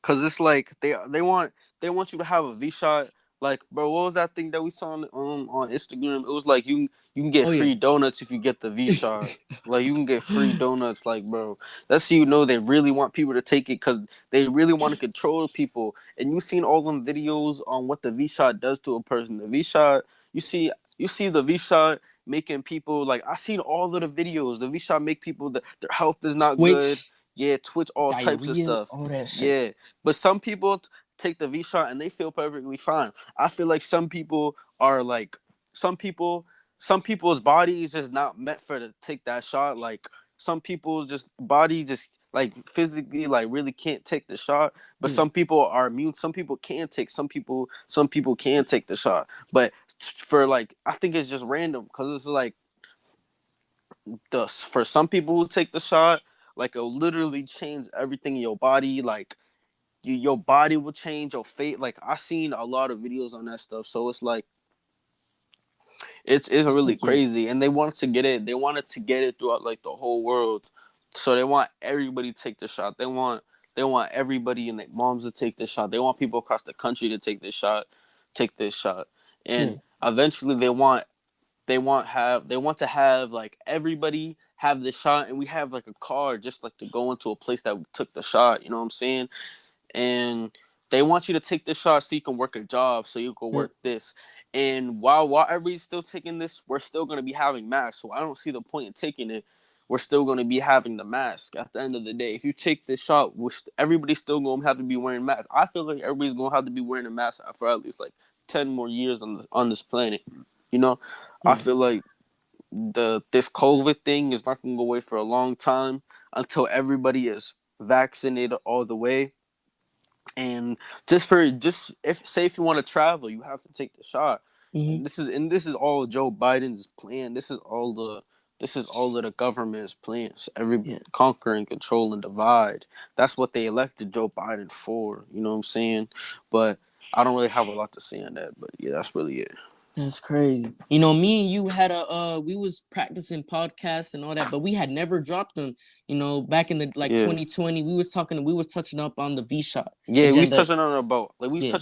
Cause it's like they want you to have a V shot. Like, bro, what was that thing that we saw on Instagram? It was like you can get Oh yeah. free donuts if you get the V shot. Like you can get free donuts. Like, bro, that's how you know they really want people to take it because they really want to control people. And you seen all them videos on what the V shot does to a person. The V shot, you see the V shot making people like I seen all of the videos. The V shot make people that their health is not good. Twitch, Yeah, Twitch, all types of diarrhea, stuff. all that shit. Yeah, but some people take the V shot and they feel perfectly fine. I feel like some people are like some people some people's body is just not meant for to take that shot. Like some people's just body just like physically like really can't take the shot. But Yeah. some people are immune. Some people can take. Some people can take the shot. But for like I think it's just random because it's like the for some people who take the shot like it'll literally change everything in your body like your body will change your fate. Like I seen a lot of videos on that stuff, so it's like it's It's really like yeah. crazy. And they wanted to get it throughout like the whole world, so they want everybody to take the shot. They want everybody and their moms to take this shot. They want people across the country to take this shot, Yeah. and eventually they want to have like everybody have this shot, and we have like a card just like to go into a place that we took the shot. You know what I'm saying? And they want you to take this shot so you can work a job, so you can Yeah. work this. And while everybody's still taking this, we're still gonna be having masks. So I don't see the point in taking it. We're still gonna be having the mask at the end of the day. If you take this shot, everybody's still gonna have to be wearing masks. I feel like everybody's gonna have to be wearing a mask for at least like 10 more years on this planet. You know, I Yeah. feel like this COVID thing is not gonna go away for a long time until everybody is vaccinated all the way. And if you want to travel, you have to take the shot. Mm-hmm. And this is all Joe Biden's plan. This is all of the government's plans. Every Yeah. conquer and control and divide. That's what they elected Joe Biden for. You know what I'm saying? But I don't really have a lot to say on that. But yeah, that's really it. That's crazy. You know, me and you had a we was practicing podcasts and all that, but we had never dropped them. You know, back in the like Yeah, 2020, we was touching up on the V shot yeah. We was agenda. touching on about like Yeah,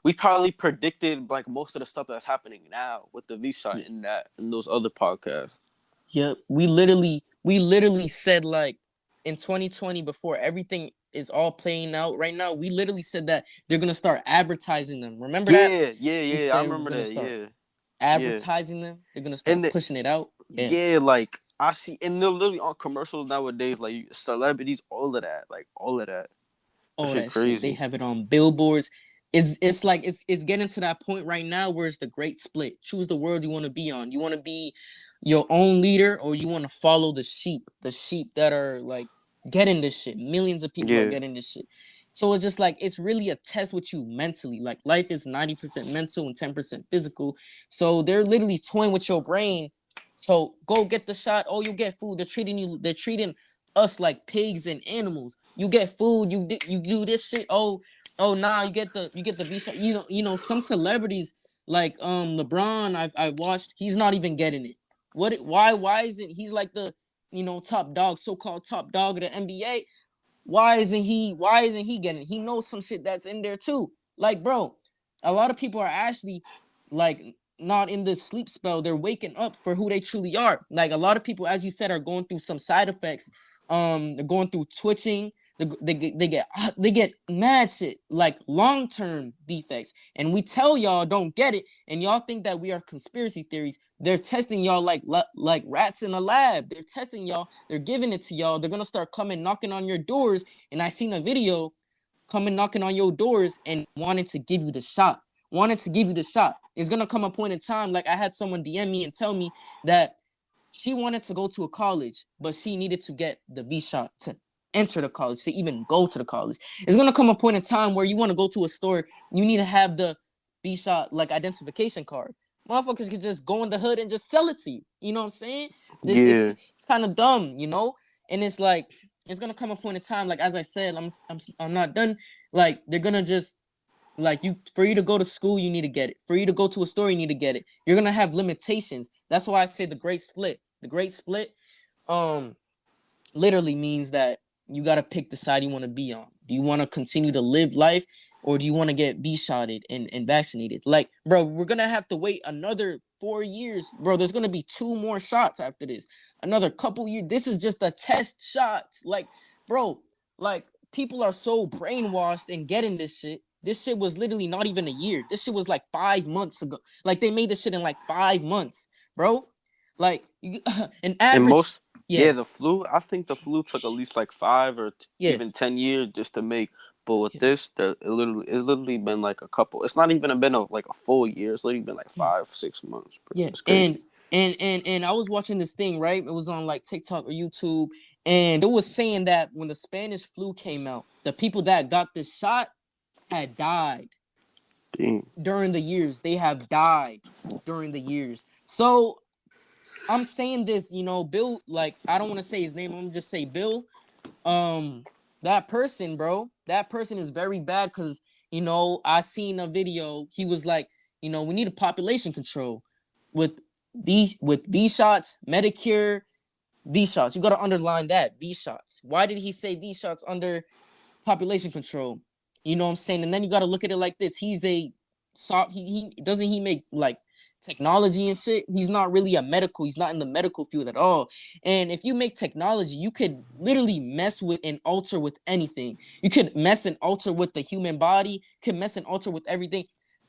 we probably predicted like most of the stuff that's happening now with the V shot yeah, in those other podcasts. yeah. We literally said like in 2020 before everything is all playing out right now. We literally said that they're gonna start advertising them. Remember that? Yeah, yeah, We yeah. I said we're remember gonna that. start Yeah, yeah. advertising them. They're gonna And start pushing it out. Yeah. yeah, like I see, and they're literally on commercials nowadays, like celebrities, all of that, like all of that. That All shit that shit. They crazy. have it on billboards. It's like it's getting to that point right now where it's the great split. Choose the world you want to be on. You want to be your own leader or you want to follow the sheep that are like getting this shit. Millions of people are Yeah, getting this shit. So it's just like it's really a test with you mentally. Like life is 90% mental and 10% physical. So they're literally toying with your brain. So go get the shot. Oh, you get food. They're treating us like pigs and animals. You get food. You do this shit. Nah. You get the V shot. Some celebrities like LeBron. I watched. He's not even getting it. Why isn't he's like the top dog, so-called top dog of the NBA? Why isn't he getting it? He knows some shit that's in there too. Like, bro, a lot of people are actually like not in the sleep spell. They're waking up for who they truly are. Like a lot of people, as you said, are going through some side effects. They're going through twitching. They get mad shit, like long-term defects. And we tell y'all don't get it, and y'all think that we are conspiracy theories. They're testing y'all like rats in a lab. They're testing y'all. They're giving it to y'all. They're gonna start coming knocking on your doors. And I seen a video coming knocking on your doors and wanting to give you the shot. Wanted to give you the shot. It's gonna come a point in time. Like I had someone DM me and tell me that she wanted to go to a college, but she needed to get the V shot to enter the college, to even go to the college. It's gonna come a point in time where you want to go to a store, you need to have the V shot like identification card. Motherfuckers can just go in the hood and just sell it to you. You know what I'm saying? This is Yeah. it's kind of dumb, And it's like it's gonna come a point in time, like as I said, I'm not done. Like they're gonna just like for you to go to school, you need to get it. For you to go to a store, you need to get it. You're gonna have limitations. That's why I say the great split. The great split, um, literally means that you gotta pick the side you want to be on. Do you want to continue to live life, or do you want to get V-shotted and vaccinated? Like, bro, we're gonna have to wait another 4 years, bro. There's gonna be 2 more shots after this. Another couple years. This is just a test shot. Like, bro, like people are so brainwashed and getting this shit. This shit was literally not even a year. This shit was like 5 months ago. Like they made this shit in like 5 months, bro. Like an And average, most, yeah, yeah, the flu. I think the flu took at least like 5 or yeah, even 10 years just to make. But with yeah, this, it's literally been like a couple. It's not even been like a full year. It's literally been like yeah. 5, 6 months, bro. Yeah, It's and crazy. and I was watching this thing, right? It was on like TikTok or YouTube, and it was saying that when the Spanish flu came out, the people that got this shot had died Damn. during the years. They have died during the years. So I'm saying this, Bill. Like I don't want to say his name. I'm gonna just say Bill. Um, that person, bro. That person is very bad because I seen a video. He was like, we need a population control with V shots, Medicare, V shots. You got to underline that V shots. Why did he say V shots under population control? You know what I'm saying? And then you got to look at it like this. He's a soft. He doesn't he make like technology and shit. He's not really a medical. He's not in the medical field at all. And if you make technology, you could literally mess with and alter with anything. You could mess and alter with the human body. Could mess and alter with everything.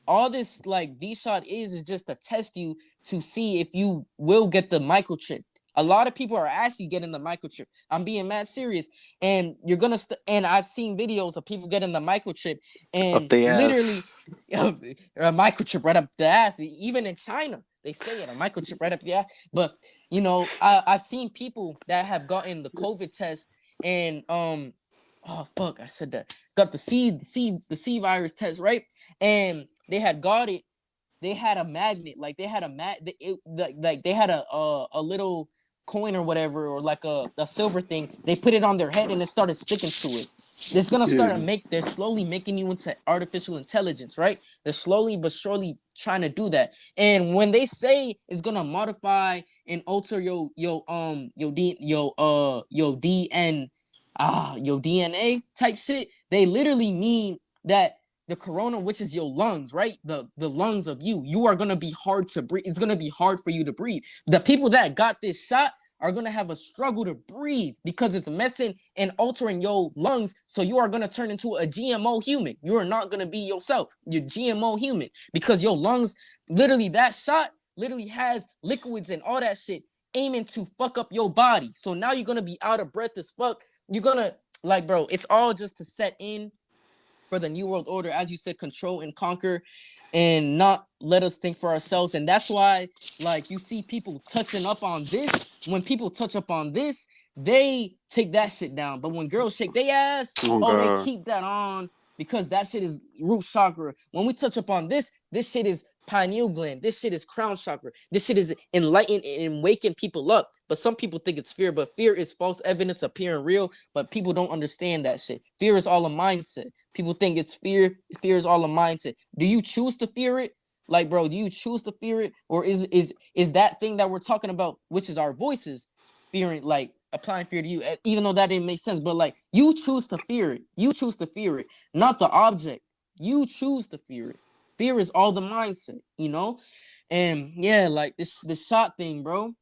All this like V shot is just to test you to see if you will get the microchip. A lot of people are actually getting the microchip. I'm being mad serious, and you're gonna. And I've seen videos of people getting the microchip, Up and they literally, ass. a microchip right up the ass. Even in China, they say it, a microchip right up the ass. But I've seen people that have gotten the COVID test, and oh fuck, I said that. Got the C virus test, right? And they had got it. They had a magnet, like they had like they had a little coin or whatever, or like a silver thing. They put it on their head and it started sticking to it. It's gonna start to Yeah. make. They're slowly making you into artificial intelligence, right? They're slowly but surely trying to do that. And when they say it's gonna modify and alter your DNA type shit, they literally mean that the corona, which is your lungs, right? The lungs of you are gonna be hard to breathe. It's gonna be hard for you to breathe. The people that got this shot are gonna have a struggle to breathe because it's messing and altering your lungs. So you are gonna turn into a GMO human. You are not gonna be yourself. You're GMO human because your lungs, literally, that shot literally has liquids and all that shit aiming to fuck up your body. So now you're gonna be out of breath as fuck. You're gonna like, bro, it's all just to set in for the new world order, as you said, control and conquer, and not let us think for ourselves. And that's why, like, you see people touching up on this when people touch up on this, they take that shit down. But when girls shake their ass, Oh oh, they god. keep that on because that shit is root chakra. When we touch up on this shit is pineal gland. This shit is crown chakra. This shit is enlightening and waking people up. But some people think it's fear, but fear is false evidence appearing real. But people don't understand that shit. Fear is all a mindset. People think it's fear. Fear is all a mindset. Do you choose to fear it? Like, bro, do you choose to fear it, or is that thing that we're talking about, which is our voices, fearing, like applying fear to you? Even though that didn't make sense, but like you choose to fear it. You choose to fear it, not the object. You choose to fear it. Fear is all the mindset, you know. And yeah, like this shot thing, bro.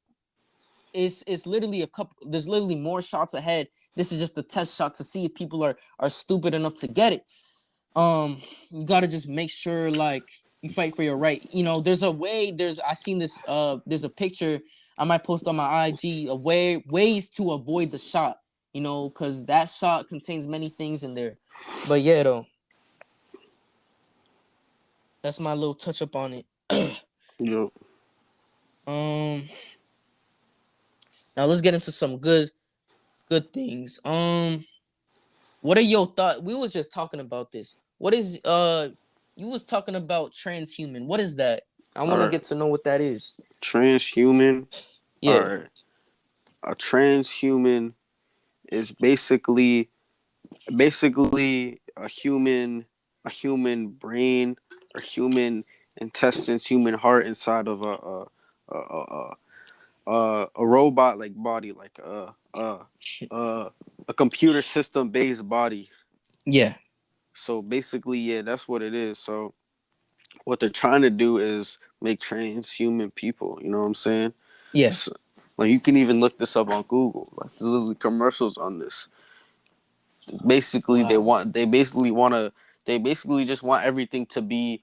It's literally a couple. There's literally more shots ahead. This is just the test shot to see if people are stupid enough to get it. You gotta just make sure like you fight for your right. You know, there's a way. I seen this. There's a picture I might post on my IG. Ways to avoid the shot. You know, because that shot contains many things in there. But yeah, though, that's my little touch up on it. Yo. um, Now let's get into some good things. What are your thoughts? We was just talking about this. What is you was talking about transhuman. What is that? I want to Alright. get to know what that is. Transhuman. Yeah. Alright. A transhuman is basically a human brain or human intestines, human heart inside of a robot like body, like a computer system based body. Yeah. So basically, yeah, that's what it is. So what they're trying to do is make transhuman people. You know what I'm saying? Yeah. So, like you can even look this up on Google. Like there's literally commercials on this. Basically, Wow. they basically just want everything to be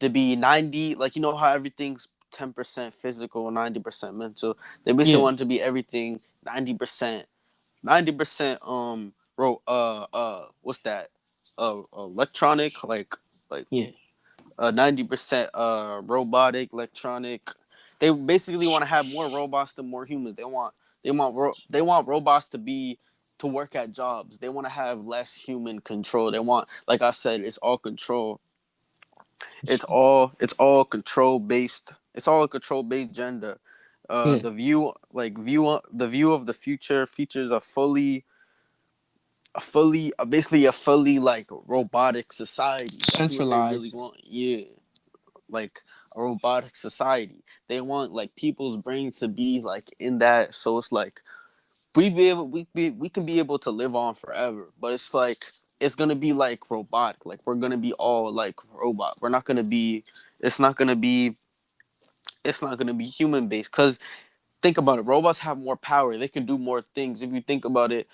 90. Like you know how everything's 10% physical, 90% mental. They basically Yeah. want it to be everything 90% what's that, electronic, like Yeah. 90% robotic, electronic. They basically want to have more robots than more humans. They want robots to work at jobs. They want to have less human control. They want, like I said, it's all control. It's all control based. It's all a control based agenda. Yeah. The view of the future features basically a fully like robotic society. That's what they really Centralized. want. Yeah, like a robotic society. They want like people's brains to be like in that. So it's like we can be able to live on forever, but it's like it's gonna be like robotic. Like we're gonna be all like robot. We're not gonna be. It's not gonna be. It's not gonna be human based. Cause think about it. Robots have more power. They can do more things. If you think about it,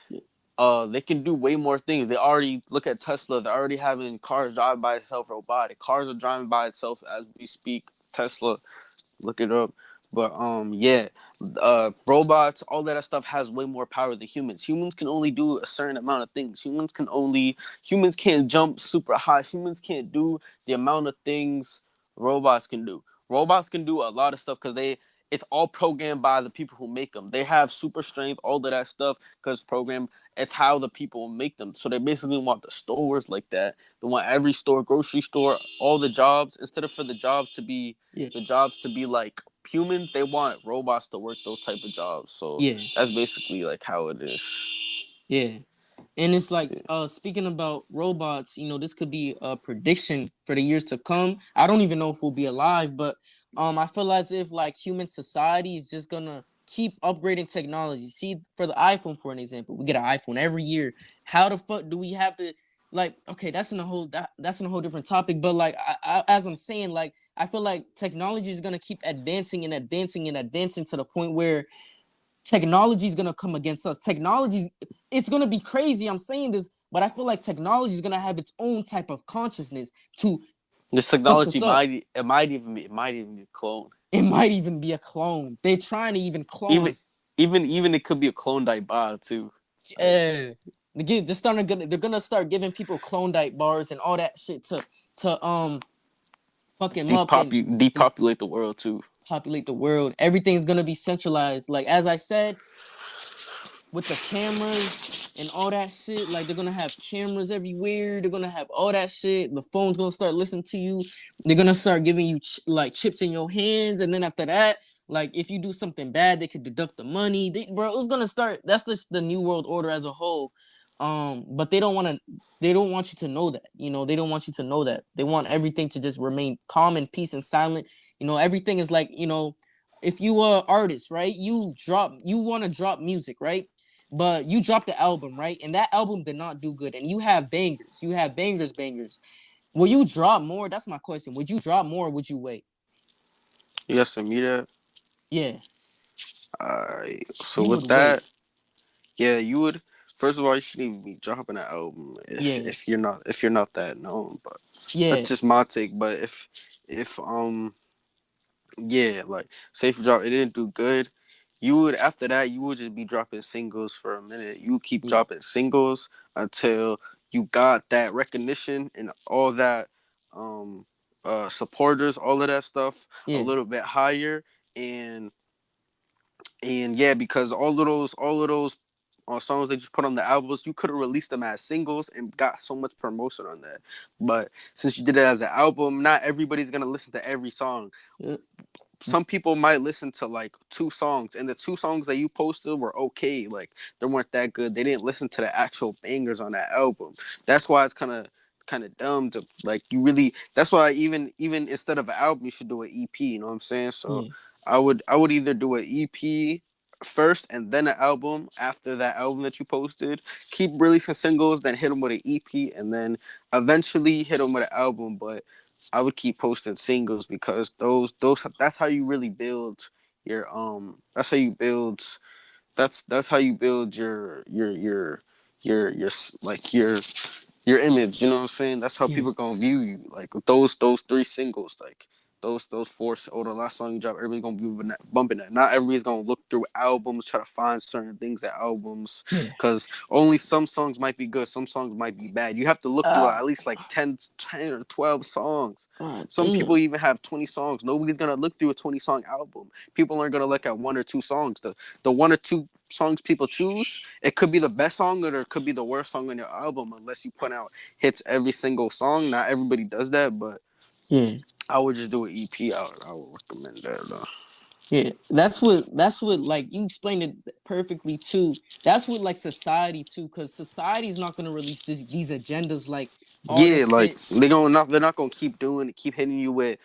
they can do way more things. They already look at Tesla. They're already having cars drive by itself, robotic. Cars are driving by itself as we speak. Tesla, look it up. But yeah, robots, all that stuff has way more power than humans. Humans can only do a certain amount of things. Humans can't jump super high. Humans can't do the amount of things robots can do. Robots can do a lot of stuff because it's all programmed by the people who make them. They have super strength, all of that stuff because programmed. It's how the people make them. So they basically want the stores like that. They want every store, grocery store, all the jobs. Instead of for Yeah. the jobs to be like humans, they want robots to work those type of jobs. So Yeah. that's basically like how it is. Yeah. And it's like Yeah. speaking about robots, you know, this could be a prediction for the years to come. I don't even know if we'll be alive, but I feel as if like human society is just gonna keep upgrading technology. See, for the iPhone, for an example, we get an iPhone every year. How the fuck do we have to, like, okay, that's in a whole different topic, but like as I'm saying, like I feel like technology is gonna keep advancing and advancing and advancing to the point where technology is gonna come against us. Technology, it's gonna be crazy. I'm saying this, but I feel like technology is gonna have its own type of consciousness to This fuck technology us up. might even be a clone. It might even be a clone. They're trying to even clone Even us. even it could be a clone Daiba too. Like Yeah. They're gonna start giving people clone dite bars and all that shit to fuck him up and Depopulate the world too. populate the world. Everything's gonna be centralized. Like as I said, with the cameras and all that shit. Like they're gonna have cameras everywhere. They're gonna have all that shit. The phone's gonna start listening to you. They're gonna start giving you like chips in your hands, and then after that, like if you do something bad, they could deduct the money. Bro, it's gonna start. That's just the new world order as a whole. But they don't want to. They don't want you to know that. You know, they don't want you to know that. They want everything to just remain calm and peace and silent. You know, everything is like, you know, if you are artist, right? You want to drop music, right? But you dropped the album, right? And that album did not do good. And you have bangers. You have bangers, bangers. Will you drop more? That's my question. Would you drop more or would you wait? You got some me that. Yeah, So you with would that, wait. yeah, you would. First of all, you shouldn't even be dropping an album Yeah, if you're not that known. But yeah, that's just my take. But if yeah, like Safe Drop, it didn't do good. You would after that, you would just be dropping singles for a minute. You keep yeah, dropping singles until you got that recognition and all that um supporters, all of that stuff a yeah, little bit higher, and yeah, because all of those songs that you put on the albums, you could have released them as singles and got so much promotion on that. But since you did it as an album, not everybody's gonna listen to every song. yeah, Some people might listen to like two songs, and the two songs that you posted were okay. Like they weren't that good. They didn't listen to the actual bangers on that album. That's why it's kind of dumb to like you really. That's why even instead of an album, you should do an EP. You know what I'm saying? So yeah, I would either do an EP first and then an album after that album that you posted. Keep releasing singles, then hit them with an EP, and then eventually hit them with an album. But I would keep posting singles because those that's how you really build your that's how you build that's how you build your like your image, you know what I'm saying? That's how yeah, people gonna view you. Like with those three singles, like those four or the last song you drop, everybody's gonna be bumping that. Not everybody's gonna look through albums, try to find certain things at albums, yeah. because only some songs might be good, some songs might be bad. You have to look through Ah, at least like 10 or 12 songs. God Some damn. people even have 20 songs. Nobody's gonna look through a 20 song album. People aren't gonna look at one or two songs. The one or two songs people choose, it could be the best song or it could be the worst song on your album unless you put out hits every single song. Not everybody does that, but Yeah, I would just do an EP. I would recommend that though. yeah. That's what like you explained it perfectly too. That's what like society too, because society's not gonna release these agendas like all Yeah, this like shit. they're not gonna keep hitting you with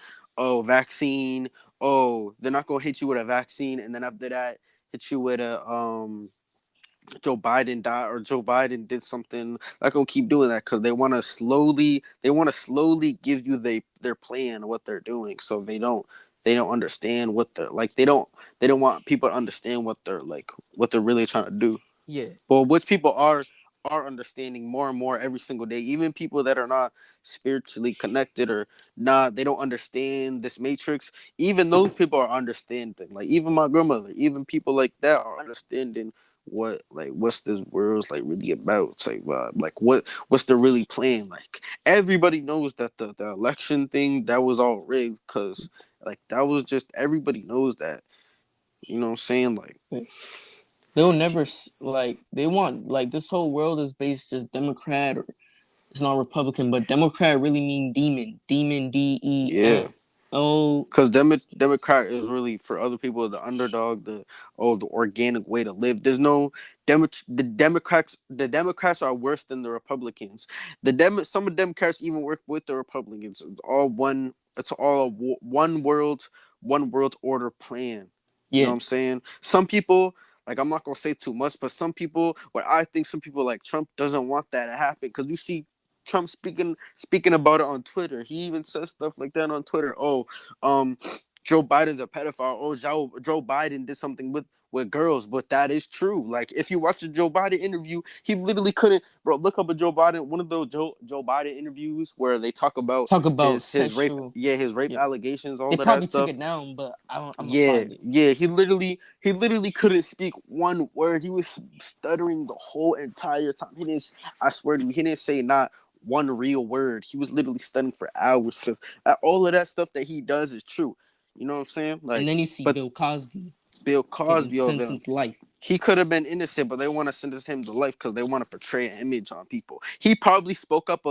vaccine. Oh, they're not gonna hit you with a vaccine and then after that hit you with a Joe Biden died or Joe Biden did something. They're gonna keep doing that because they want to slowly give you their plan, what they're doing, so they don't understand what the like they don't want people to understand what they're really trying to do. Yeah, But which people are understanding more and more every single day. Even people that are not spiritually connected or not, they don't understand this matrix. Even those people are understanding. Like even my grandmother, even people like that are understanding what's this world's like really about. It's like what's the really plan. Like everybody knows that the election thing that was all rigged because like that was just everybody knows that. You know what I'm saying? Like they'll never like they want like this whole world is based just Democrat or it's not Republican, but Democrat really mean demon, demon yeah. DEMO. Because Democrat is really for other people the underdog, the organic way to live. There's no the Democrats are worse than the Republicans. Some of the Democrats even work with the Republicans. It's all one. It's all one world order plan. You know what Yeah, I'm saying? Some people, like I'm not gonna say too much, but some people, what I think some people like Trump doesn't want that to happen because you see Trump speaking about it on Twitter. He even says stuff like that on Twitter. Oh, um, Joe Biden's a pedophile. Oh, Joe Biden did something with girls, but that is true. Like if you watch the Joe Biden interview, he literally couldn't. Bro, look up a Joe Biden one of those Joe Biden interviews where they talk about talk about his rape. sexual. Yeah, his rape Yeah, allegations, they all of that probably took stuff. it down, but I'm gonna Yeah, find it. yeah. He literally couldn't speak one word. He was stuttering the whole entire time. I swear to you, he didn't say not one real word. He was literally studying for hours because all of that stuff that he does is true. You know what I'm saying? And Like, then you see but Bill Cosby Bill getting Cosby over there, sentenced life. he could have been innocent, but they want to sentence him to life because they want to portray an image on people. He probably spoke up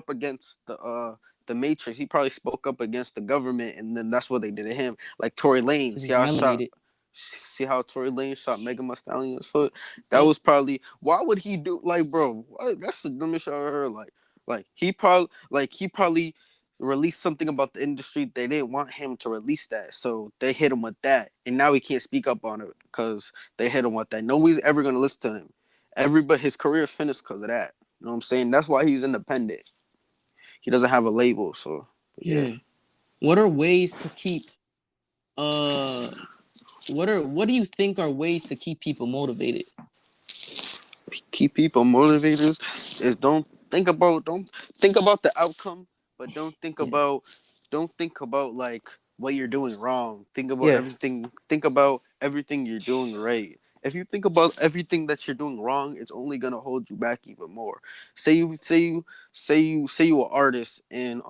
against the Matrix. He probably spoke up against the government, and then that's what they did to him. Like Tory Lane, Because he's melanated. see how Tory Lane shot Megan Thee Stallion's foot. That Yep. was probably why would he do like, bro? That's the dumbest shit I ever heard. He probably released something about the industry. They didn't want him to release that, so they hit him with that, and now he can't speak up on it because they hit him with that. Nobody's ever gonna listen to him. Everybody, his career is finished because of that. You know what I'm saying? That's why he's independent. He doesn't have a label, so yeah. Yeah. What are ways to keep uh what do you think are ways to keep people motivated? Keep people motivated is don't think about the outcome, but Yeah. don't think about like what you're doing wrong. Yeah. Think about everything you're doing right. If you think about everything that you're doing wrong, it's only gonna hold you back even more. Say you an artist, and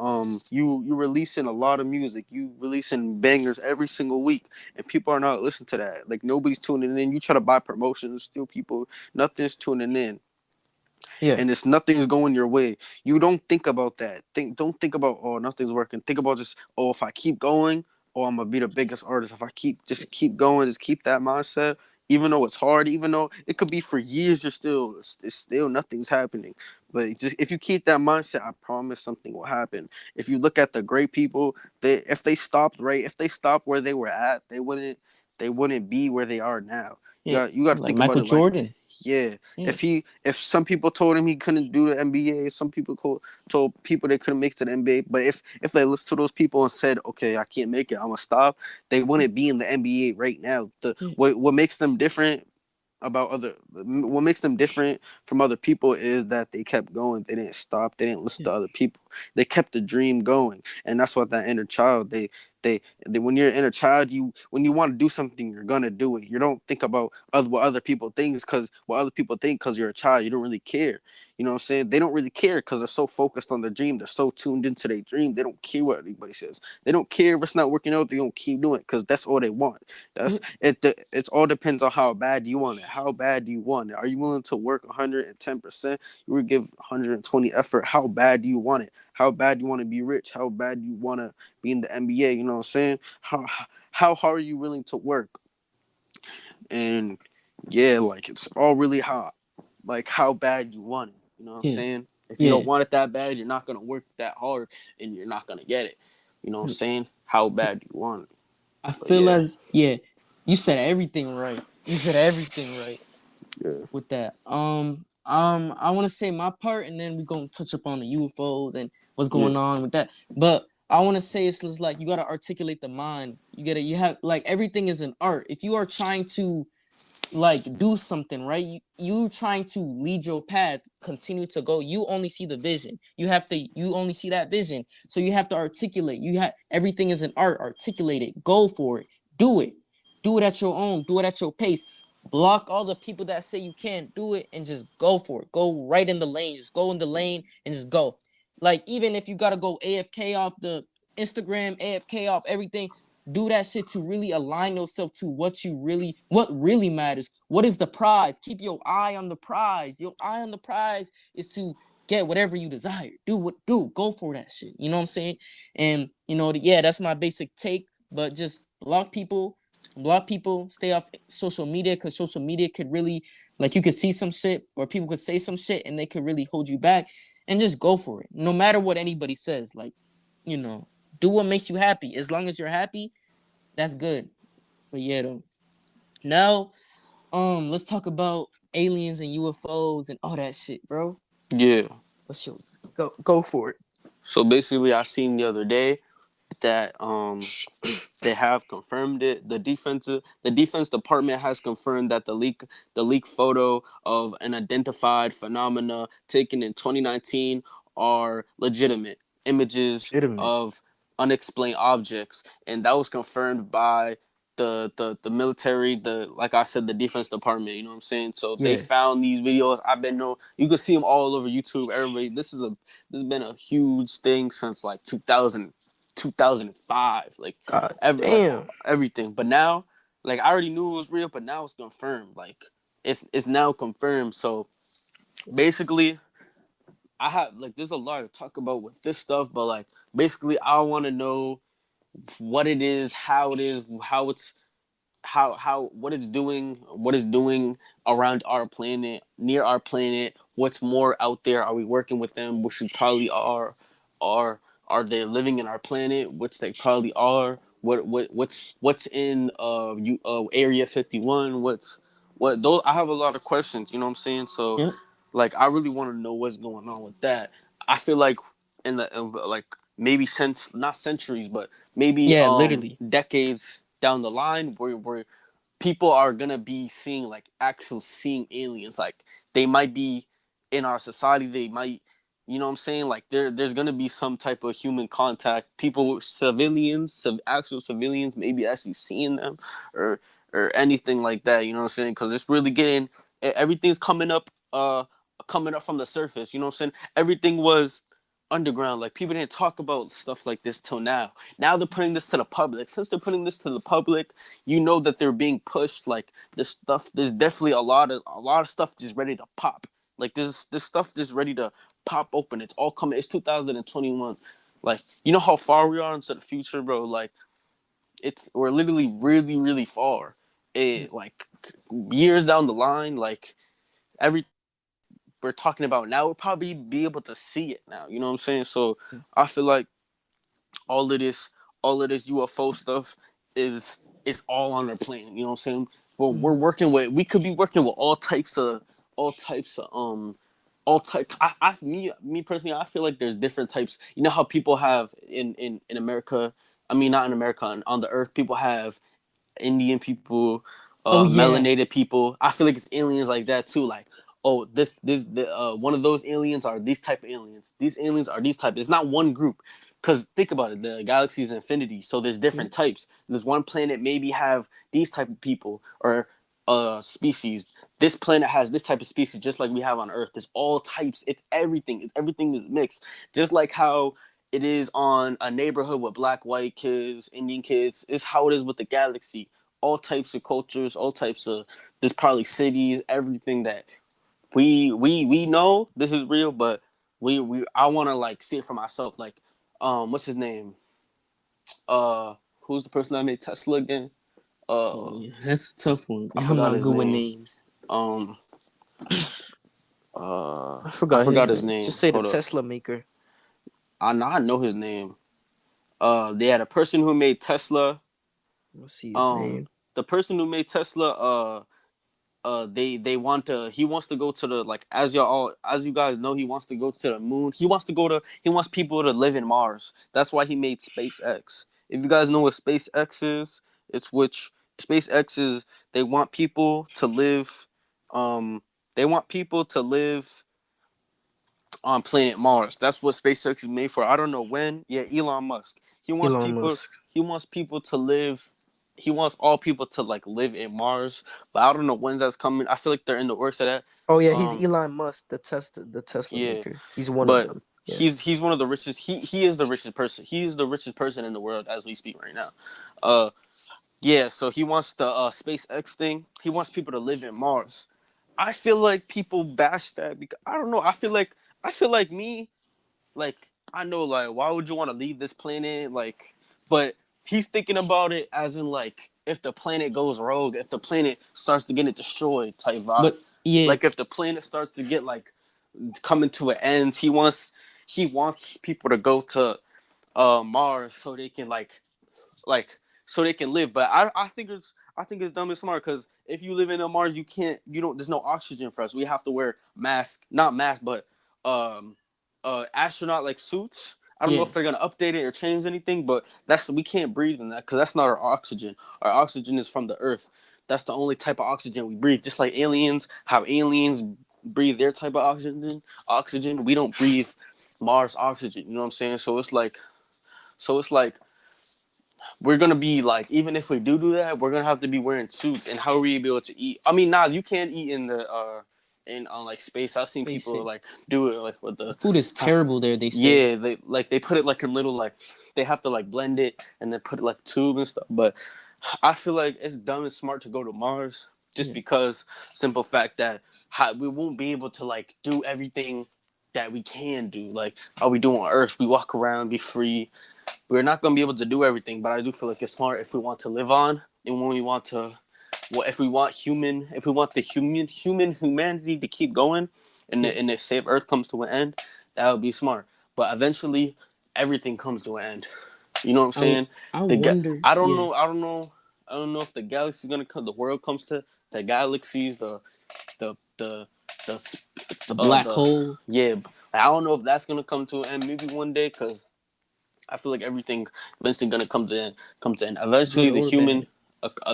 you releasing a lot of music, you releasing bangers every single week, and people are not listening to that. Like nobody's tuning in. You try to buy promotions, still people, nothing's tuning in, Yeah. and it's nothing's going your way. You don't think about that. Don't think about, oh, nothing's working. Think about just, oh, if I keep going, oh, I'm gonna be the biggest artist. If I keep going, just keep that mindset. Even though it's hard, even though it could be for years, it's still nothing's happening. But just if you keep that mindset, I promise something will happen. If you look at the great people, if they stopped where they were at, they wouldn't be where they are now. You Yeah. got you got to Like think about Michael it like, Jordan. yeah. Yeah. If some people told him he couldn't do the NBA, some people told people they couldn't make it to the NBA. But if they listened to those people and said, okay, I can't make it, I'm gonna stop, they wouldn't be in the NBA right now. The Yeah. what makes them different about other what makes them different from other people is that they kept going. They didn't stop. They didn't listen Yeah. to other people. They kept the dream going, and that's what that inner child. They when you're an inner child, you when you want to do something, you're gonna do it. You don't think about what other people think, because what other people think, because you're a child. You don't really care. You know what I'm saying? They don't really care because they're so focused on the dream. They're so tuned into their dream. They don't care what anybody says. They don't care if it's not working out. They don't keep doing it because that's all they want. Yeah. That's it. It all depends on how bad you want it. How bad do you want it? Are you willing to work 110%? You would give 120 effort. How bad do you want it? How bad do you want to be rich? How bad do you want to be in the NBA? You know what I'm saying? How hard are you willing to work? And yeah, like it's all really hot. Like how bad you want it. You know what I'm Yeah. saying? If you don't Yeah. want it that bad, you're not gonna work that hard, and you're not gonna get it. You know what I'm saying? How bad do you want it? I But feel yeah, as yeah, you said everything right. You said everything right yeah, with that. I want to say my part, and then we're gonna touch up on the UFOs and what's yeah, going on with that. But I want to say it's just like you gotta articulate the mind. You have like everything is an art. If you are trying to like do something right, you trying to lead your path, continue to go, you only see the vision, you only see that vision, so you have to articulate, you have everything is an art, articulate it, go for it, do it, do it at your own, do it at your pace, block all the people that say you can't do it and just go for it, go right in the lane, just go in the lane and just go. Like even if you got to go AFK off the Instagram, AFK off everything, do that shit to really align yourself to what really matters. What is the prize? Keep your eye on the prize. Your eye on the prize is to get whatever you desire. Go for that shit. You know what I'm saying? And yeah, that's my basic take. But just block people, stay off social media, because social media could really, like, you could see some shit or people could say some shit and they could really hold you back. And just go for it. No matter what anybody says. Like, you know, do what makes you happy. As long as you're happy, that's good. But yeah, though. Now, let's talk about aliens and UFOs and all that shit, bro. yeah. What's your go for it? So basically, I seen the other day that they have confirmed it. The defense department has confirmed that the leak photo of an identified phenomena taken in 2019 are legitimate images Legitimate. of unexplained objects, and that was confirmed by the military, the like I said, the defense department. You know what I'm saying? So they Yeah. found these videos. I've been know you can see them all over YouTube. Everybody, this has been a huge thing since like 2000, 2005. Like God like damn. everything. But now, like I already knew it was real, but now it's confirmed. Like it's now confirmed. So basically, I have like there's a lot to talk about with this stuff, but like basically, I want to know what it is, how it's how what it's doing around our planet, near our planet, what's more out there, are we working with them, which we probably are are they living in our planet, which they probably are, what's in area 51, what those, I have a lot of questions, you know what I'm saying? So Yep. like I really want to know what's going on with that. I feel like in the like maybe since not centuries but maybe Yeah, literally. decades down the line where people are gonna be seeing like actual seeing aliens, like they might be in our society, they might, you know what I'm saying, like there's gonna be some type of human contact, people, civilians, actual civilians maybe actually seeing them or anything like that, you know what I'm saying, because it's really getting, everything's coming up from the surface, you know what I'm saying, everything was underground, like people didn't talk about stuff like this till now they're putting this to the public. Since they're putting this to the public, you know that they're being pushed, like this stuff, there's definitely a lot of stuff just ready to pop, like this stuff just ready to pop open, it's all coming, it's 2021, like you know how far we are into the future, bro, like we're literally really really far, like years down the line, like everything that we're talking about now, we'll probably be able to see it now. You know what I'm saying? So I feel like all of this, all of this UFO stuff is all on their plane. You know what I'm saying? Well, we're Mhm. working with. We could be working with all types of all type. Me personally, I feel like there's different types. You know how people have in America. I mean, not in America, on the Earth, people have Indian people, Oh yeah. melanated people. I feel like it's aliens like that too. Like, oh, one of those aliens are these type of aliens. These aliens are these type. It's not one group. Cause think about it, the galaxy is infinity, so there's Yeah. different types. There's one planet maybe have these type of people or species. This planet has this type of species, just like we have on Earth. There's all types. It's everything. Everything is mixed. Just like how it is on a neighborhood with black, white kids, Indian kids. It's how it is with the galaxy. All types of cultures, all types of, there's probably cities, everything that we know this is real, but we I want to like see it for myself. Like, what's his name? Who's the person that made Tesla again? Oh Uh, yeah. That's a tough one. I I'm forgot not his good with name. names. Um, I I forgot his forgot his name. Just name. say the Hold up, Tesla maker. I know his name. They had a person who made Tesla. Let's see his Um, name. the person who made Tesla. They want to, he wants to go to the, like, as you guys know, he wants to go to the moon, he wants people to live in Mars. That's why he made SpaceX. If you guys know what SpaceX is, it's which SpaceX is, they want people to live, um they want people to live on planet Mars. That's what SpaceX is made for. I don't know when. Yeah, Elon Musk. He wants Elon people. Musk. He wants people to live. He wants all people to like live in Mars. But I don't know when that's coming. I feel like they're in the works of that. Oh yeah, he's Um, Elon Musk, the Tesla yeah, maker. He's one of but them. Yeah. he's one of the richest. He is the richest person. He is the richest person in the world as we speak right now. Uh, yeah. So he wants the SpaceX thing. He wants people to live in Mars. I feel like people bash that because I don't know. I feel like me, like I know, like why would you want to leave this planet, like, but he's thinking about it as in like if the planet goes rogue, if the planet starts to get it destroyed type vibe, But yeah, like if the planet starts to get like coming to an end, he wants people to go to Mars so they can like so they can live. But I think it's dumb and smart because if you live in a Mars, you don't, there's no oxygen for us. We have to wear masks, not masks, but um astronaut like suits. I don't know yeah. if they're gonna update it or change anything, but we can't breathe in that because that's not our oxygen. Our oxygen is from the Earth. That's the only type of oxygen we breathe. Just like aliens, how aliens breathe their type of oxygen. Oxygen, we don't breathe Mars oxygen. You know what I'm saying? So it's like we're gonna be like, even if we do that, we're gonna have to be wearing suits. And how are we able to eat? I mean, nah, you can't eat in the in on like space. I've seen They people say like do it like with the the food is terrible there. They say yeah, they put it like in little like they have to like blend it and then put it like tube and stuff. But I feel like it's dumb and smart to go to Mars just yeah, because simple fact that we won't be able to like do everything that we can do. Like how we do on Earth, we walk around, be free. We're not gonna be able to do everything, but I do feel like it's smart if we want to live on and when we want to, well, if we want the humanity to keep going, yeah. and if save Earth comes to an end, that would be smart. But eventually, everything comes to an end. You know what I'm I w- saying? I The wonder. I don't Yeah, know. I don't know if the galaxy is gonna come. The world comes to the galaxies. The the the the black the hole. yeah. I don't know if that's gonna come to an end. Maybe one day, because I feel like everything eventually gonna come to end. Come to end. Good Eventually, the or human, bad.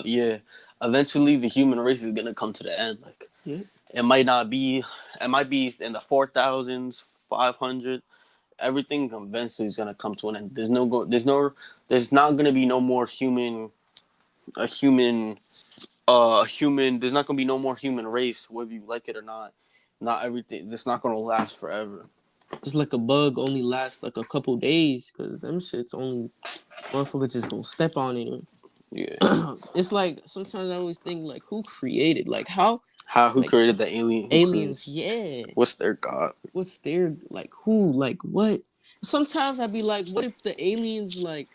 yeah. Eventually, the human race is gonna come to the end. Like Yeah. it might not be. It might be in the 4,000s, 500. Everything eventually is gonna come to an end. There's not gonna be no more human. A human. A human. There's not gonna be no more human race, whether you like it or not. Not everything. It's not gonna last forever. It's like a bug only lasts like a couple days because them shits only motherfucker just gonna step on it. Yeah. It's like sometimes I always think like who created like how How? Who like created the alien? Who created? aliens, yeah. What's their god? What's their like who like what? Sometimes I'd be like, what if the aliens like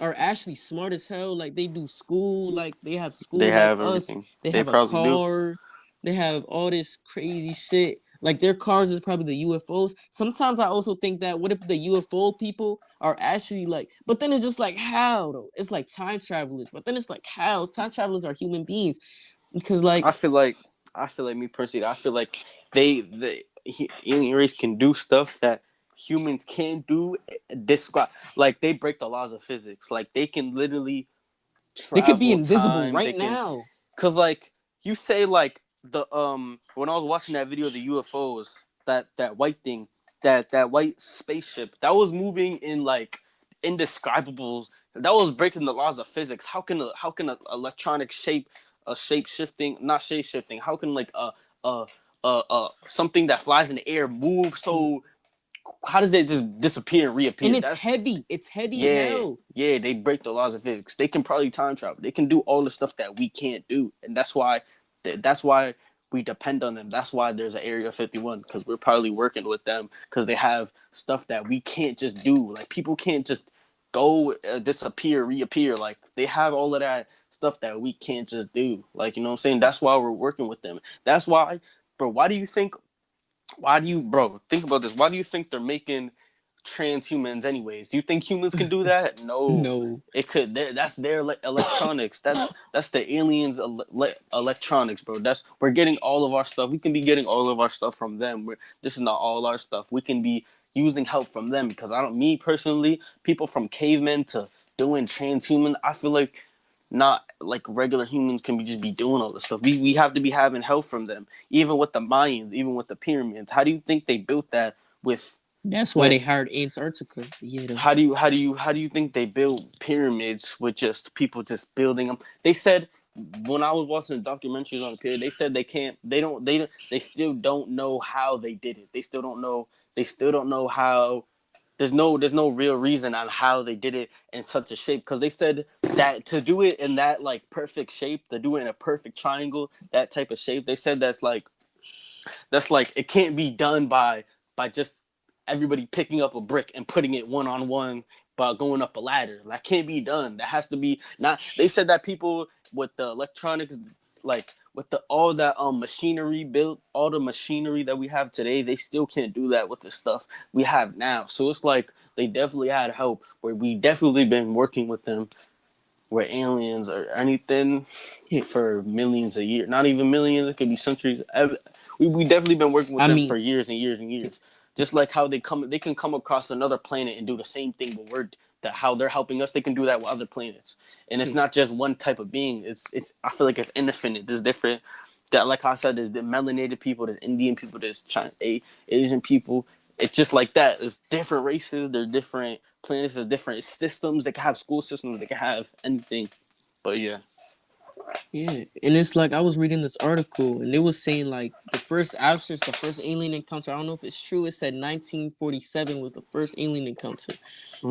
are actually smart as hell? Like they do school, like they have They school like have us. everything. They They have a probably do. car. They have all this crazy shit. Like their cars is probably the UFOs. Sometimes I also think that what if the UFO people are actually like, but then it's just like how though? It's like time travelers, but then it's like how time travelers are human beings because like I feel like I feel like me personally. I feel like the alien race can do stuff that humans can't do. Describe like they break the laws of physics. Like they can literally they could be travel invisible time. right They can, now. cause like you say like the when I was watching that video of the UFOs, that white thing, that white spaceship that was moving in like indescribables. That was breaking the laws of physics. How can a electronic shape a shape shifting, not shape shifting? How can like something that flies in the air move so? How does it just disappear and And reappear? it's That's heavy. It's heavy as yeah, hell. yeah, they break the laws of physics. They can probably time travel. They can do all the stuff that we can't do, and that's why we depend on them. That's why there's an Area 51 because we're probably working with them because they have stuff that we can't just do. Like people can't just go disappear, reappear. Like they have all of that stuff that we can't just do. Like you know what I'm saying? That's why we're working with them. That's why, bro. Why do you think bro, think about this. Why do you think they're making transhumans anyways? Do you think humans can do that? No. No. It could. That's their electronics. That's the aliens' electronics, bro. We're getting all of our stuff. We can be getting all of our stuff from them. This is not all our stuff. We can be using help from them because me personally, people from cavemen to doing transhuman, I feel like not like regular humans can just be doing all this stuff. We have to be having help from them. Even with the Mayans, even with the pyramids. How do you think they built that with That's why they with hired Antarctica. Yeah, though. how do you think they built pyramids with just people just building them? They said when I was watching the documentaries on the pyramid, they said they can't they still don't know how they did it. They still don't know how there's no real reason on how they did it in such a shape because they said that to do it in that like perfect shape, to do it in a perfect triangle, that type of shape, they said that's like it can't be done by just everybody picking up a brick and putting it one on one by going up a ladder. That can't be done. That has to be not. They said that people with the electronics, like with the all that machinery built, all the machinery that we have today, they still can't do that with the stuff we have now. So it's like they definitely had help. Where we definitely been working with them, where aliens or anything Yeah. for millions of years, not even millions, it could be centuries. We definitely been working with I them for mean, years and years and years. Just like how they can come across another planet and do the same thing, but how they're helping us, they can do that with other planets. And it's yeah. not just one type of being. It's I feel like it's infinite. There's different. That like I said, there's the melanated people, there's Indian people, there's Asian people. It's just like that. There's different races. They're different planets, there's different systems. They can have school systems. They can have anything. But yeah. Yeah, and it's like I was reading this article, and it was saying like the first Auschwitz, the first alien encounter. I don't know if it's true. It said 1947 was the first alien encounter.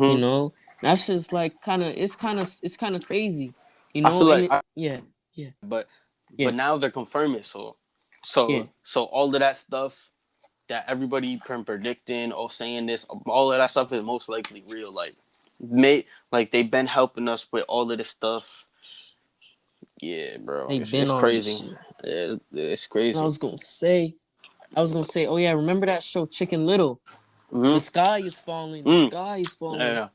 You Mm-hmm. know, that's just like it's kind of crazy. You I know, feel and like, yeah, yeah, but yeah, now they're confirming. yeah. So all of that stuff that everybody been predicting or saying this, all of that stuff is most likely real. Like they've been helping us with all of this stuff. Yeah, bro, They been it's on this crazy. shit. It's And crazy. I was gonna say, oh yeah, remember that show Chicken Little? The Mm-hmm. sky is falling. The Mm. sky is falling. Yeah.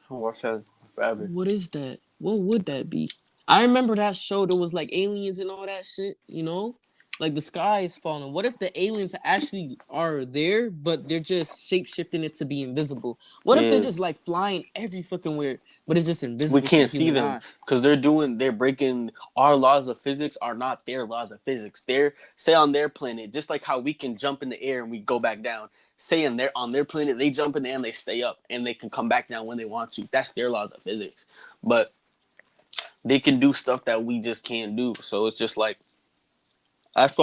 I watched that forever. What is that? What would that be? I remember that show. There was like aliens and all that shit. You know, like the sky is falling. What if the aliens actually are there, but they're just shape shifting it to be invisible? What if they're Yeah. just like flying every fucking where, but it's just We invisible to the can't see human them eye? because they're breaking our laws of physics are not their laws of physics. They're say on their planet, just like how we can jump in the air and we go back down. Say on their planet, they jump in the air and they stay up and they can come back down when they want to. That's their laws of physics. But they can do stuff that we just can't do. So it's just like that's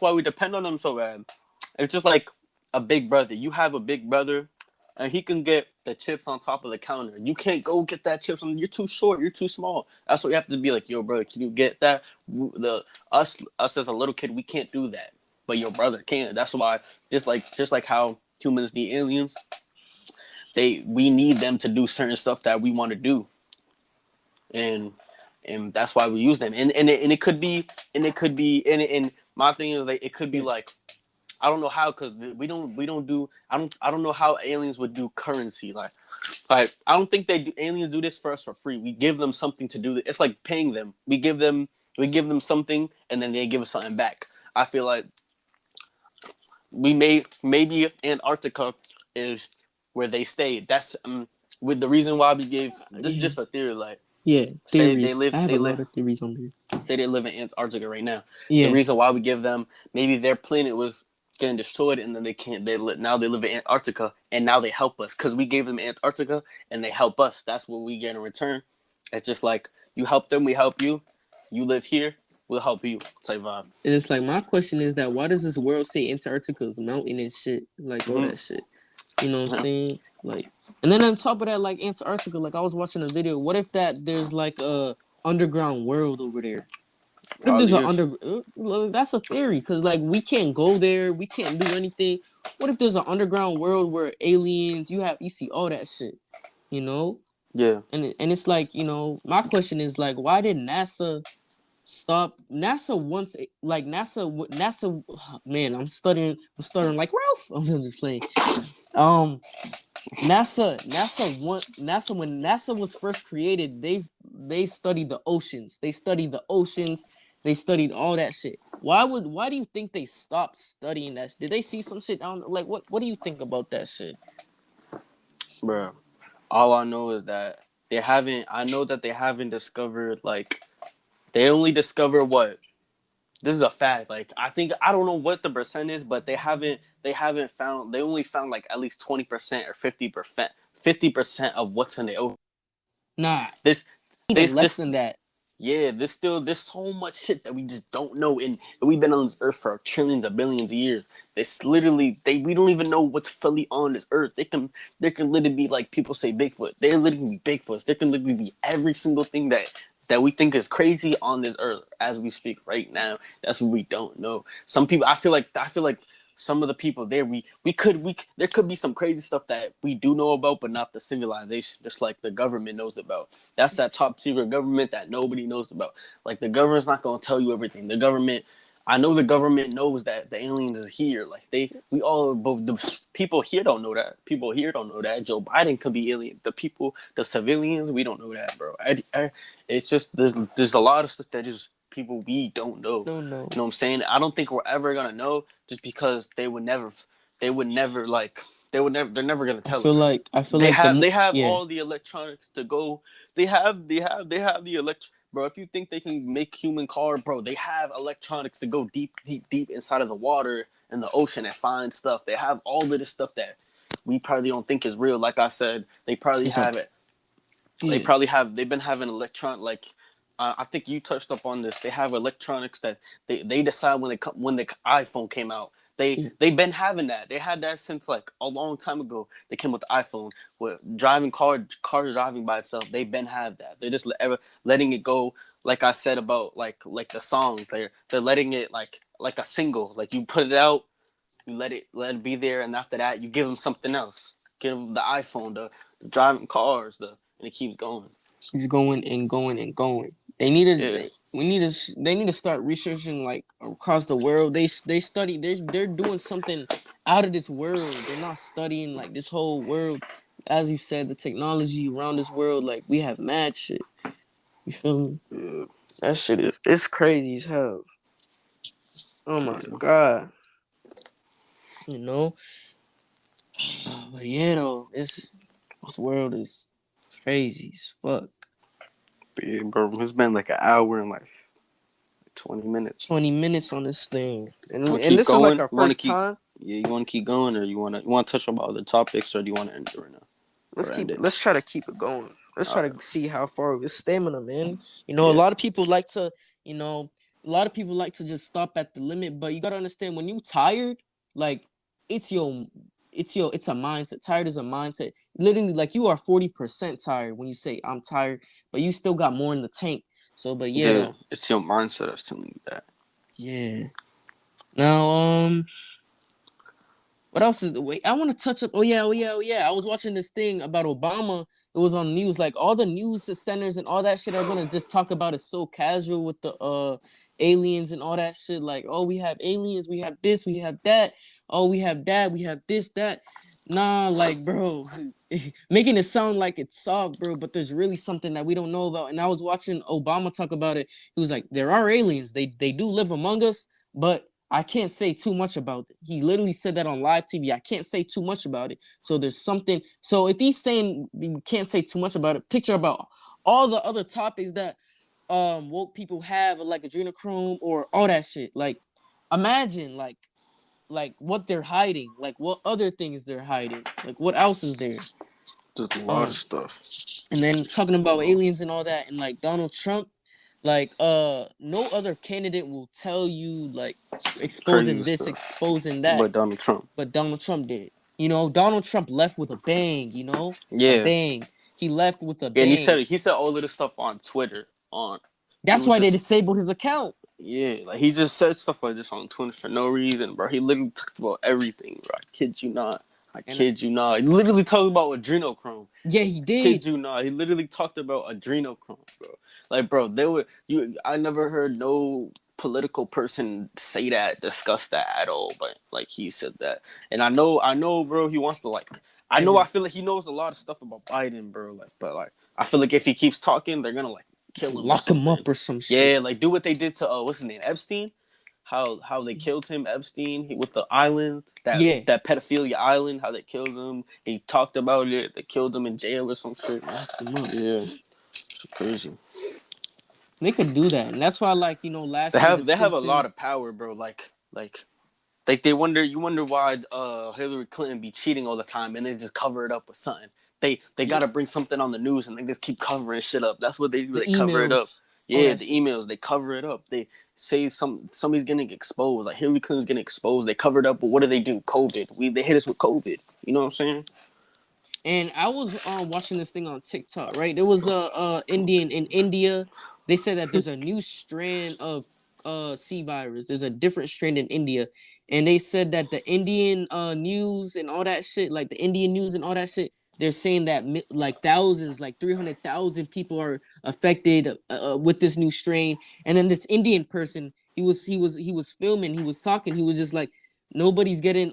why we depend on them so bad. It's just like a big brother. You have a big brother, and he can get the chips on top of the counter. You can't go get that chips. You're too short. You're too small. That's what you have to be like, yo, brother. Can you get that? The us as a little kid, we can't do that, but your brother can. That's why just like how humans need aliens, we need them to do certain stuff that we want to do, and that's why we use them. And it could be and my thing is like it could be Yeah, like I don't know how because we don't do I don't know how aliens would do currency like I don't think aliens do this for us for free. We give them something to do. It's like paying them. We give them something and then they give us something back. I feel like maybe Antarctica is where they stayed. That's with the reason why we gave this is yeah, just a theory. Like yeah. say Theories. I have a they lot live of theories on there. say they live in Antarctica right now. The Yeah, reason why we give them maybe their planet was getting destroyed and then they can't now they live in Antarctica and now they help us because we gave them Antarctica and they help us. That's what we get in return. It's just like you help them, we help you. You live here, we'll help you type vibe. and it's like my question is that why does this world say Antarctica is mountain and shit, like all Mm-hmm. that shit? You know what I'm Yeah. saying? Like, and then on top of that, like Antarctica, like I was watching a video. What if that there's like a underground world over there? What if there's Probably an is. That's a theory because like we can't go there, we can't do anything. What if there's an underground world where aliens? You see all that shit, you know? Yeah. And it's like my question is like, why did NASA stop? NASA wants like NASA. Man, I'm stuttering like Ralph. I'm just playing. Um, NASA when NASA was first created, they studied the oceans. They studied the oceans. They studied all that shit. Why do you think they stopped studying that? Did they see some shit down like what do you think about that shit? Bro. All I know is that they haven't I know that they haven't discovered like they only discover what this is a fact. Like I think I don't know what the percent is, but they haven't found they only found like at least 20% or 50% of what's in the ocean. Nah, This even less this than that. yeah, there's so much shit that we just don't know and we've been on this earth for trillions of billions of years. This literally we don't even know what's fully on this earth. There can literally be like people say Bigfoot. There literally be Bigfoots. There can literally be every single thing that we think is crazy on this earth as we speak right now. That's what we don't know. Some people I feel like some of the people there we there could be some crazy stuff that we do know about but not the civilization just like the government knows about. That's that top secret government that nobody knows about. Like the government's not going to tell you everything. The government I know the government knows that the aliens is here. Like we all, but the people here don't know that. People here don't know that. Joe Biden could be alien. The people, the civilians, we don't know that, bro. It's just there's a lot of stuff that just people we don't know. No, no. You know what I'm saying? I don't think we're ever gonna know just because they would never like, they're never gonna tell us. I feel like They have yeah. all the electronics to go. They have the elect. Bro, if you think they can make human car, bro, they have electronics to go deep inside of the water and the ocean and find stuff. They have all of this stuff that we probably don't think is real. Like I said, they probably It's not. have it. Yeah. They've been having like I think you touched up on this. They have electronics that they decide when the iPhone came out. Yeah. They've been having that. They had that since like a long time ago. They came with the iPhone with driving cars driving by itself. They've been have that. They're just ever letting it go. Like I said about like the songs. They're letting it like a single. Like you put it out, you let it be there, and after that you give them something else. Give them the iPhone, the driving cars, and it keeps going. Keeps going and going and going. They need to. Yeah, They need to start researching like across the world. They study. They're doing something out of this world. They're not studying like this whole world. As you said, the technology around this world, like we have mad shit. You feel me? yeah, That shit is it's crazy as hell. Oh my yeah. god. You know? But yeah though, this world is crazy as fuck. But yeah, bro, it's been like an hour and like 20 minutes. 20 minutes on this thing. And Want to and keep this is like going? our You want to first keep? time. Yeah, you want to keep going, or you want to touch on other topics, or do you want to end it right now? Or end it? Let's try to keep it going. Let's All try right. to see how far with stamina, man. You know, a Yeah, lot of people like to, you know, a lot of people like to just stop at the limit, but you gotta understand when you tired, like it's your it's a mindset. Tired is a mindset. Literally, like you are 40% tired when you say I'm tired, but you still got more in the tank. So, but yeah, yeah. though. It's your mindset that's telling you that. Yeah. Now, what else is the wait? I want to touch up. Oh yeah. I was watching this thing about Obama. It was on news. Like all the news centers and all that shit are gonna just talk about it so casual with the aliens and all that shit. Like, oh, we have aliens, we have this, we have that. Oh, we have that, we have this, that. Nah, like, bro, making it sound like it's soft, bro. But there's really something that we don't know about. And I was watching Obama talk about it. He was like, there are aliens. They do live among us, but I can't say too much about it. He literally said that on live TV. I can't say too much about it. So there's something. So if he's saying we can't say too much about it, picture about all the other topics that woke people have, like adrenochrome or all that shit. Like imagine like what they're hiding, like what other things they're hiding, like what else is there. Just a lot of Um, stuff. and then talking about aliens and all that, and like Donald Trump, like no other candidate will tell you like exposing Crazy this, stuff. exposing that, But Donald Trump. but Donald Trump did. You know, Donald Trump left with a bang, you know? A Yeah. bang. He left with a Yeah, and bang. he said all of this stuff on Twitter. It That's was why they just disabled his account. yeah, like he just said stuff like this on Twitter for no reason, bro. He literally talked about everything, bro. I kid you not. I And kid you not. He literally talked about adrenochrome. yeah, he Kid did. you not. He literally talked about adrenochrome, bro. Like, bro, they were you. I never heard no political person say that, discuss that at all. But like he said that, and I know, bro. He wants to like. I feel like he knows a lot of stuff about Biden, bro. Like, but like, I feel like if he keeps talking, they're gonna like kill him or Lock him something. up or some shit. Yeah, like do what they did to what's his name, Epstein. How they killed him, Epstein, with the island, Yeah. that pedophilia island, how they killed him. He talked about it. They killed him in jail or some shit. Lock him up. Yeah, it's crazy. They could do that. And that's why, like, you know, last year the They have a lot of Simpsons. power, bro. Like they wonder you wonder why Hillary Clinton be cheating all the time and they just cover it up with something. They Yeah, gotta bring something on the news and they just keep covering shit up. That's what they do. the They cover it up. emails, all Yeah, that the shit. emails, they cover it up. They say somebody's getting exposed. Like Hillary Clinton's getting exposed. They cover it up, but what do? COVID. They hit us with COVID. You know what I'm saying? And I was watching this thing on TikTok, right? There was a Indian in India. They said that there's a new strand of C virus. There's a different strand in India, and they said that the Indian news and all that shit, like the Indian news and all that shit, they're saying that like thousands, like 300,000 people are affected with this new strain. And then this Indian person, he was filming, he was talking, he was just like, nobody's getting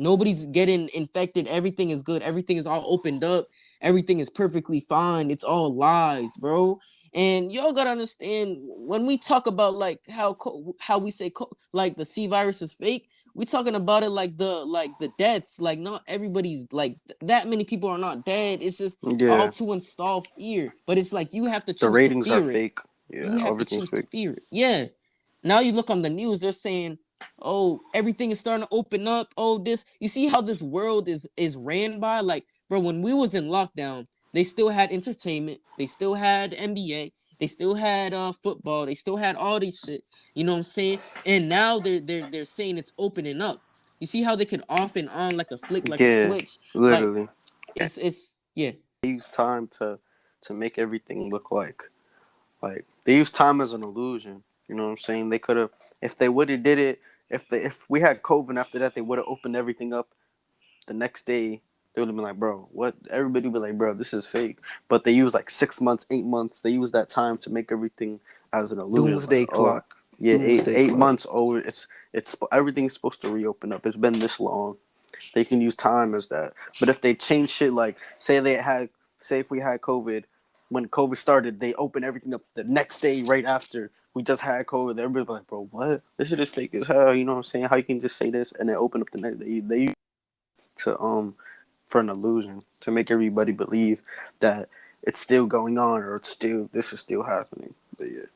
nobody's getting infected. Everything is good. Everything is all opened up. Everything is perfectly fine. It's all lies, bro. And y'all gotta understand when we talk about like how we say like the C virus is fake. We talking about it like the deaths. Like not everybody's like that many people are not dead. It's just all Yeah, to install fear. But it's like you have to the choose to ratings are fear it. fake. You Yeah, have to everything's choose to fake. fear it. Yeah. Now you look on the news. They're saying Oh, everything is starting to open up. Oh, this, you see how this world is ran by? Like, bro, when we was in lockdown, they still had entertainment, they still had NBA, they still had football, they still had all these shit. You know what I'm saying? And now they're saying it's opening up. You see how they can off and on like a flick, like a Yeah, switch? Like, literally. it's yeah. They use time to make everything look like they use time as an illusion. You know what I'm saying? They could have, if they would have did it, if we had COVID after that, they would have opened everything up the next day. They would have been like, bro, what? Everybody would be like, bro, this is fake. But they use like 6 months, 8 months. They use that time to make everything as an illusion. Like, Doomsday oh, clock. yeah, eight Doomsday eight clock. months. Oh, it's everything's supposed to reopen up. It's been this long. They can use time as that. But if they change shit, like say if we had COVID, when COVID started, they open everything up the next day right after we just had COVID. Everybody's like, bro, what? This shit is fake as hell. You know what I'm saying? How you can just say this and then open up the next day? They to for an illusion to make everybody believe that it's still going on or it's still this is still happening. But yeah.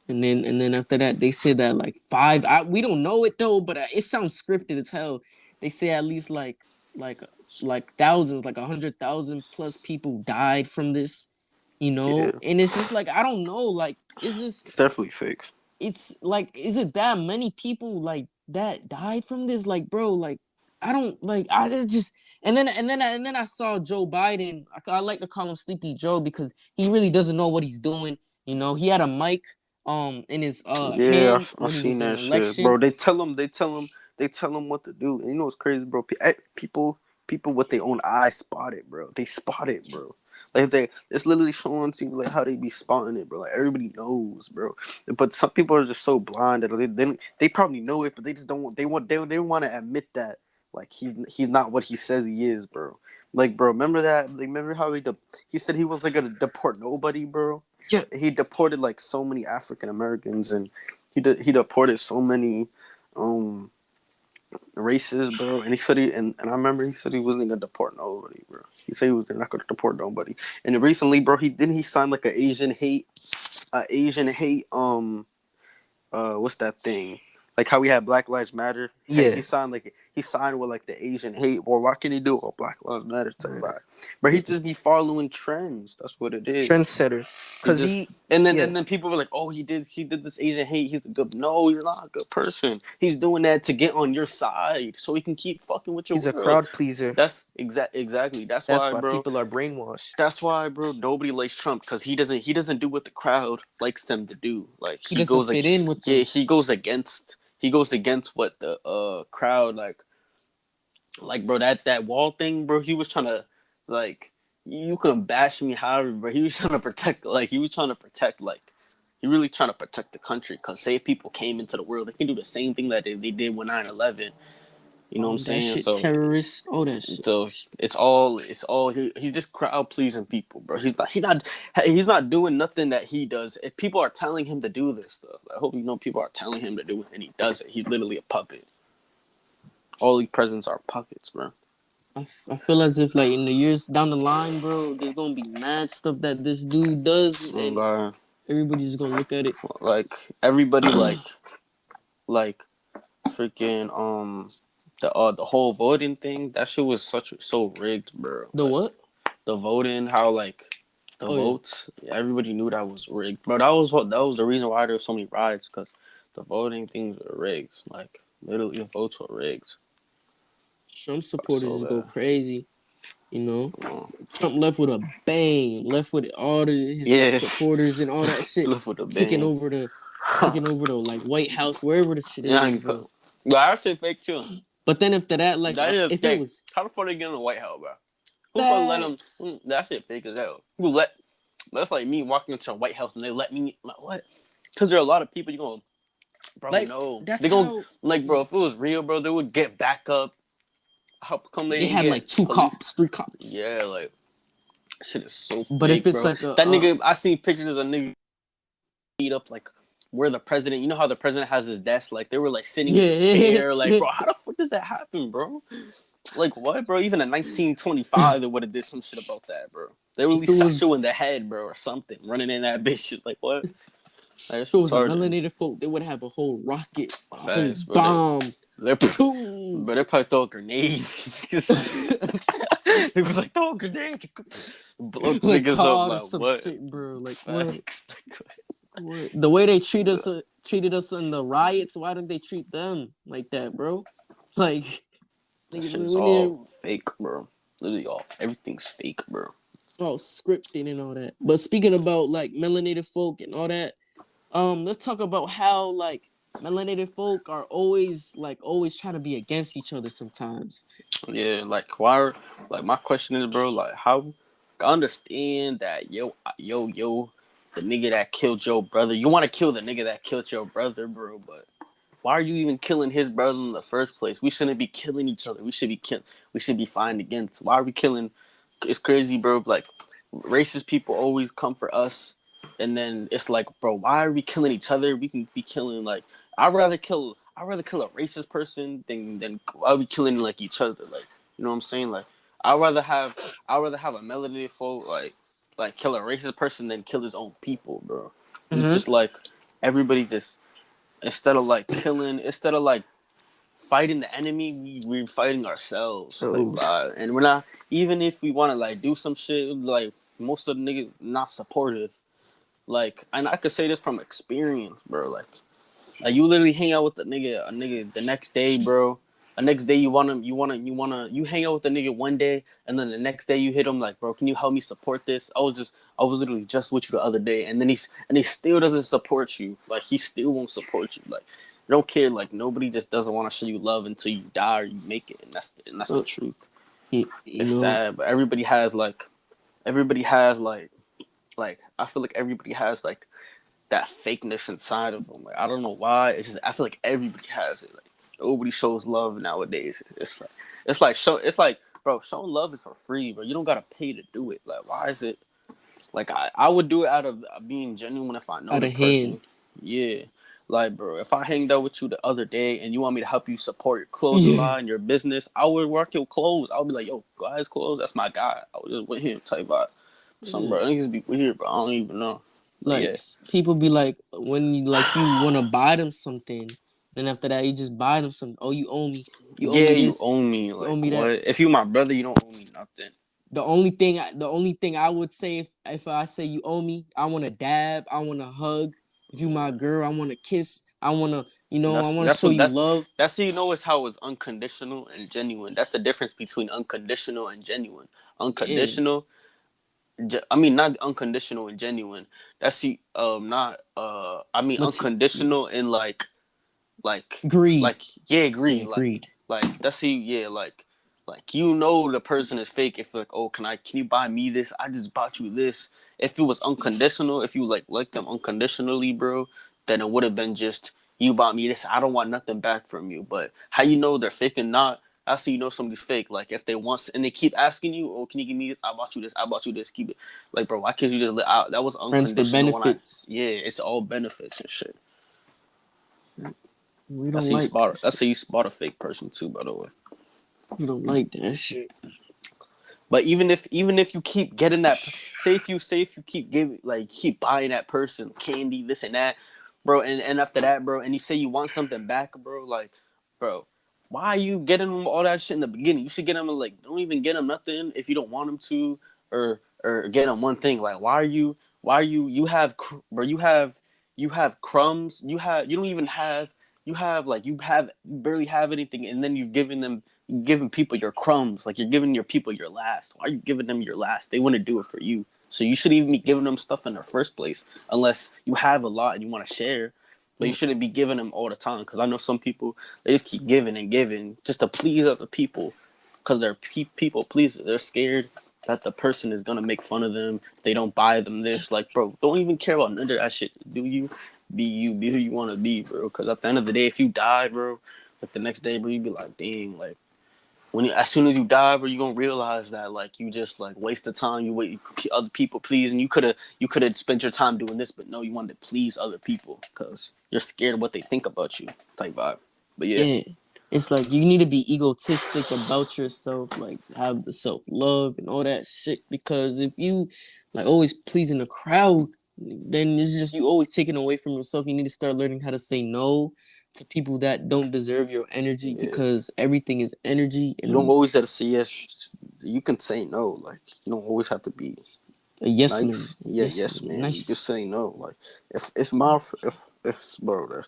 And then after that, they said that like we don't know it though, but it sounds scripted as hell. They say at least like like thousands, like 100,000 plus people died from this, you Yeah. know. And it's just like I don't know, like is this? It's definitely fake. It's like is it that many people like that died from this? Like bro, like I don't like I it's just and then I saw Joe Biden. I like to call him Sleepy Joe because he really doesn't know what he's doing. You know, he had a mic in his Yeah, hand I've when he seen was in that shit, election. bro. They tell him what to do. And you know what's crazy, bro? People with their own eyes spot it, bro. They spot it, bro. Like it's literally showing to you like how they be spotting it, bro. Like everybody knows, bro. But some people are just so blind that they probably know it, but they just don't want they want to admit that like he's not what he says he is, bro. Like, bro, remember that? Like, remember how he said he was like gonna deport nobody, bro. Yeah. He deported like so many African Americans and he deported so many um races, bro. And he said and I remember he said he wasn't gonna deport nobody, bro. He said he was not gonna deport nobody. And recently, bro, he signed like a Asian hate what's that thing? Like how we had Black Lives Matter. Hey, Yeah. he signed with like the Asian hate. Or what can he do? Or Black Lives Matter type vibe. But he just be following trends. That's what it is. Trendsetter. He Cause just he and then people were like, oh, he did this Asian hate. He's a good. No, he's not a good person. He's doing that to get on your side so he can keep fucking with your he's a world. crowd pleaser. That's exactly. That's why Bro. people are brainwashed. That's why, bro. Nobody likes Trump because he doesn't do what the crowd likes them to do. Like He doesn't fit in with them. he goes against what the crowd like bro that wall thing, bro. He was trying to like you can bash me however, but he was trying to protect he really trying to protect the country because say if people came into the world, they can do the same thing that they did with 9/11. You know what I'm That saying? shit terrorist, all that shit. So it's all he's just crowd pleasing people, bro. He's not doing nothing that he does. If people are telling him to do this stuff, I hope you know people are telling him to do it and he does it. He's literally a puppet. All these presidents are puppets, bro. I feel as if like in the years down the line, bro, there's gonna be mad stuff that this dude does, Oh and god, everybody's gonna look at it. like everybody like freaking the whole voting thing. That shit was so rigged, bro. The Like, what? the voting, how like the Oh, yeah. votes, everybody knew that was rigged, bro. That was the reason why there were so many riots because the voting things were rigged. Like literally, the votes were rigged. Trump supporters So just go bad. crazy, you know. Um, Trump left with a bang, left with all his like yeah, supporters and all that shit, left with a taking bang. over the like White House, wherever the shit Yeah, is, bro. but I actually fake too. But then after that, like That is if it fake. was How the fuck they get in the White House, bro? Who gonna let them? facts, That shit fake as hell. That's like me walking into the White House and they let me like what? Because there are a lot of people you gonna, bro. like No, that's they gonna how like, bro. If it was real, bro, they would get back up. How come they they didn't had get like two police? cops, three cops. Yeah, like shit is so fake, But if it's bro. like a That nigga, I seen pictures of nigga beat up like where the president. You know how the president has his desk, like they were like sitting in his chair, like bro. How the fuck does that happen, bro? Like what, bro? Even in 1925, they would have did some shit about that, bro. They really if it shot you was in the head, bro, or something. Running in that bitch, like what? Like, If it's it was a retarded. melanated folk, they would have a whole rocket, a whole Facts, bro. bomb. They're, Boom. but they're probably throwing grenades. They was like, throw a grenade. Blow Like niggas up. COD or Like, some what? shit, bro. Like what? Facts. What? The way they treated us in the riots. Why didn't they treat them like that, bro? Like That nigga, shit is we all need fake, bro. Literally all. Everything's fake, bro. all scripting and all that. But speaking about like melanated folk and all that, let's talk about how like melanated folk are always trying to be against each other sometimes. Yeah, like why? Like my question is, bro. Like how? I understand that, yo, the nigga that killed your brother. You want to kill the nigga that killed your brother, bro. But why are you even killing his brother in the first place? We shouldn't be killing each other. We should be fighting against. Why are we killing? It's crazy, bro. Like racist people always come for us, and then it's like, bro, why are we killing each other? We can be killing like I'd rather kill a racist person than why are we killing like each other? Like, you know what I'm saying? Like I'd rather have a melanated folk like kill a racist person than kill his own people, bro. It's Mm-hmm. just like everybody just instead of like fighting the enemy, we're fighting ourselves type So vibe. And we're not, even if we want to like do some shit, like most of the niggas not supportive. Like, and I could say this from experience, bro. Like you literally hang out with a nigga the next day, bro. The next day you hang out with the nigga one day, and then the next day you hit him like, bro, can you help me support this? I was literally just with you the other day, and then he still doesn't support you. Like he still won't support you. Like I don't care. Like nobody just doesn't want to show you love until you die or you make it, and that's the uh, truth. you It's know, sad, but everybody has like I feel like everybody has like that fakeness inside of them. Like I don't know why. It's just I feel like everybody has it. Like nobody shows love nowadays. It's like bro, showing love is for free, bro. You don't gotta pay to do it. Like why is it like I would do it out of being genuine if I know out the of hand. person. Yeah. Like bro, if I hanged out with you the other day and you want me to help you support your clothing Yeah. line, your business, I would work your clothes. I would be like, yo, guys clothes, that's my guy. I was just with him type vibe. Some Yeah. bro, niggas be weird, bro. I don't even know. But Like yeah. people be like when you want to buy them something, then after that you just buy them something. Oh, you owe Yeah, me you this, own me. you owe Like me what? that. If you my brother, you don't owe me nothing. The only thing I would say if I say you owe me, I want to dab, I want to hug. If you my girl, I want to kiss. I That's want to that's show what you love. that's how you know it's how it's unconditional and genuine. That's the difference between unconditional and genuine. Yeah, Unconditional, I mean not unconditional and genuine. That's the not I mean but unconditional and like greed. like yeah, agree. Yeah, greed. Like that's he yeah, like you know the person is fake if like, oh, can you buy me this? I just bought you this. If it was unconditional, if you like them unconditionally, bro, then it would have been just you bought me this. I don't want nothing back from you. But how you know they're fake and not? I see you know somebody's fake. Like if they want and they keep asking you, oh, can you give me this? I bought you this. I bought you this. Keep it. Like bro, why can't you just let out? That was Friends for unconditional. When I benefits. yeah, it's all benefits and shit. We don't like that That's shit. how you spot a fake person too, by the way. We don't like that shit. But even if you keep getting that, say if you keep giving like keep buying that person candy, this and that, bro, and after that, bro, and you say you want something back, bro, like, bro, why are you getting them all that shit in the beginning? You should get them like don't even get them nothing if you don't want them to, or get them one thing. Like why are you bro you have crumbs you don't even have you barely have anything and then you're giving people your crumbs, like you're giving your people your last. Why are you giving them your last? They want to do it for you. So you shouldn't even be giving them stuff in the first place unless you have a lot and you want to share. But you shouldn't be giving them all the time because I know some people they just keep giving and giving just to please other people because they're people pleasers. They're scared that the person is gonna make fun of them if they don't buy them this. Like, bro, don't even care about none of that shit. Do you? Be who you want to be, bro. Because at the end of the day, if you die, bro, like the next day, bro, you be like, dang, like as soon as you die, bro, you gonna realize that like you just like wasted time. You wait other people please, and you could have spent your time doing this, but no, you wanted to please other people because you're scared of what they think about you, type vibe. But yeah, Yeah. It's like you need to be egotistic about yourself, like have the self love and all that shit. Because if you like always pleasing the crowd, then it's just you always taking away from yourself. You need to start learning how to say no to people that don't deserve your energy, Yeah. because everything is energy. You don't And always have to say yes. You can say no. Like you don't always have to be a yes man, nice. Yeah, yes yes, man, man. You just nice. say no. Like if my if bro,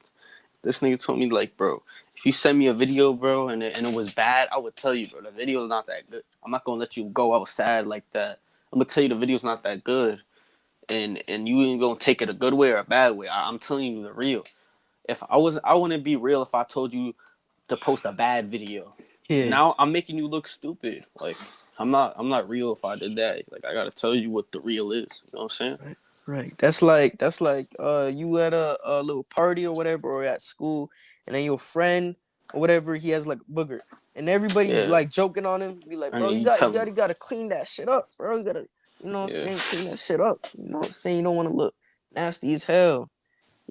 this nigga told me like, bro, if you send me a video, bro, and it was bad, I would tell you, bro, the video is not that good. I'm not gonna let you go outside like that. I'm gonna tell you the video's not that good, and you ain't gonna take it a good way or a bad way. I'm telling you the real. If I wouldn't be real if I told you to post a bad video. Yeah. Now I'm making you look stupid. Like I'm not real if I did that. Like I gotta tell you what the real is. You know what I'm saying? Right. Right. That's like you at a little party or whatever, or at school, and then your friend or whatever, he has like booger. And everybody Yeah. like joking on him, be like, And bro, then you tell him, you gotta clean that shit up, bro. You gotta, you know what I'm yeah, saying, clean that shit up. You know what I'm saying? You don't wanna look nasty as hell.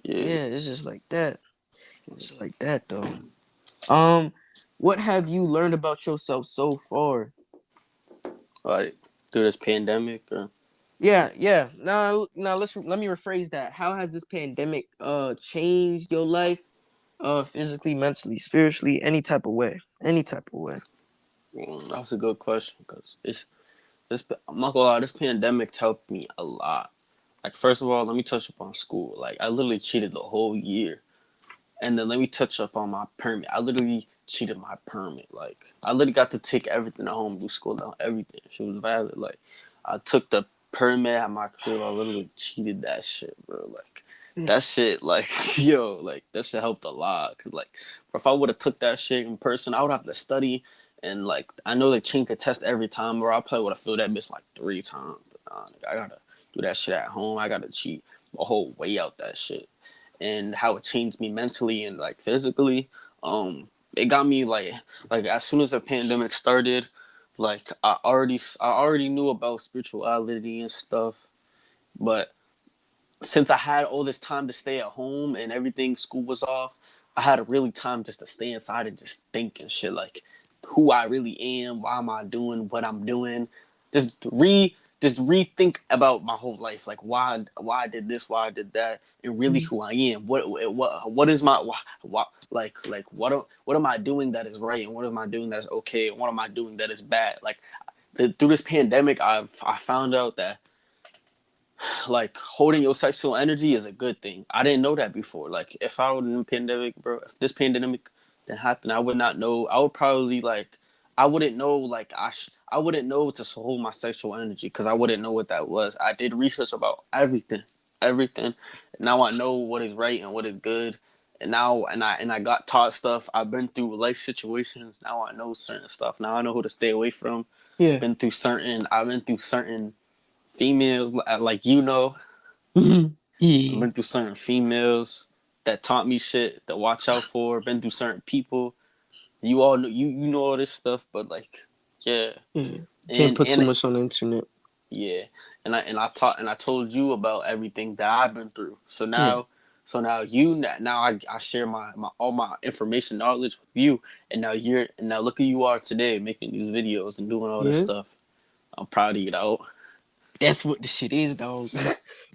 yeah. Yeah, it's just like that. It's like that though. Um, what have you learned about yourself so far? Like through this pandemic or Yeah, yeah. Now let me rephrase that. How has this pandemic changed your life? Physically, mentally, spiritually, any type of way. Any type of way. that's a good question because it's this. I'm not gonna lie, this pandemic helped me a lot. Like first of all, let me touch upon school. Like I literally cheated the whole year. And then let me touch up on my permit. I literally cheated my permit. Like I literally got to take everything at home, do school down, everything. She was valid. Like I took the permit at my crib. I literally cheated that shit, bro. Like that shit, like yo, like that shit helped a lot. Cause like if I would have took that shit in person, I would have to study. And like I know they change the test every time, bro. I probably would have filled that bitch like 3 times. But nah, nigga, I gotta do that shit at home. I gotta cheat the whole way out that shit and how it changed me mentally and like physically. It got me like as soon as the pandemic started, like I already knew about spirituality and stuff, but since I had all this time to stay at home and everything, school was off, I had a really time just to stay inside and just think and shit like who I really am, why am I doing what I'm doing, just just rethink about my whole life, like why I did this, why I did that, and really who I am. What is my what am I doing that is right, and what am I doing that is okay, and what am I doing that is bad? Like through this pandemic, I found out that like holding your sexual energy is a good thing. I didn't know that before. Like if I was in a pandemic, bro, if this pandemic didn't happen, I would not know. I would probably like I wouldn't know like I wouldn't know to hold my sexual energy because I wouldn't know what that was. I did research about everything, everything. Now I know what is right and what is good. And now I got taught stuff. I've been through life situations. Now I know certain stuff. Now I know who to stay away from. Yeah. I've been through certain females like you know I've Yeah. been through certain females that taught me shit to watch out for. Been through certain people. You all know you know all this stuff, but like, yeah, Yeah. Can't put too and much on the internet. yeah, and I told you about everything that I've been through. Yeah. So now I share my all my information knowledge with you, and now look who you are today, making these videos and doing all this Yeah. stuff. I'm proud of you, though. That's what the shit is, dog.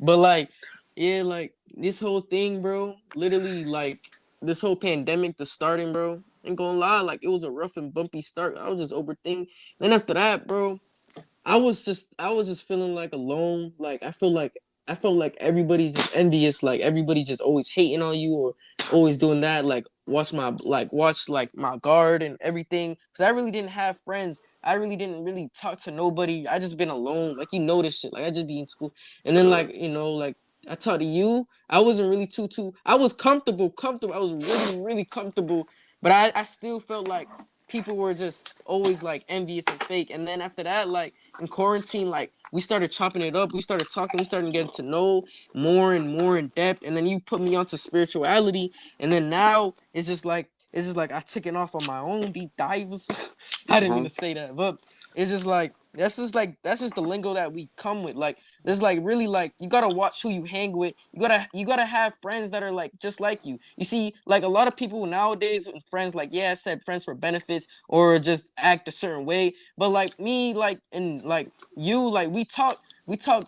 But like, yeah, like this whole thing, bro. Literally, like this whole pandemic, the starting, bro. Ain't gonna lie, like it was a rough and bumpy start. I was just overthinking. Then after that, bro, I was just feeling like alone. Like I felt like everybody just envious. Like everybody just always hating on you or always doing that. Like watch like my guard and everything. Cause I really didn't have friends. I really didn't really talk to nobody. I just been alone. Like you know this shit. Like I just be in school. And then like, like I talked to you. I wasn't really too I was comfortable. I was really, really comfortable. But I still felt like people were just always like envious and fake. And then after that, like in quarantine, like we started chopping it up. We started talking. We started getting to know more and more in depth. And then you put me onto spirituality. And then now it's just like I took it off on my own deep dives. I didn't mean Uh-huh. to say that, but it's just like That's just the lingo that we come with. Like there's like really like you gotta watch who you hang with. You gotta have friends that are like just like you. You see, like a lot of people nowadays, friends like yeah, I said friends for benefits or just act a certain way. But like me, like and like you, like we talk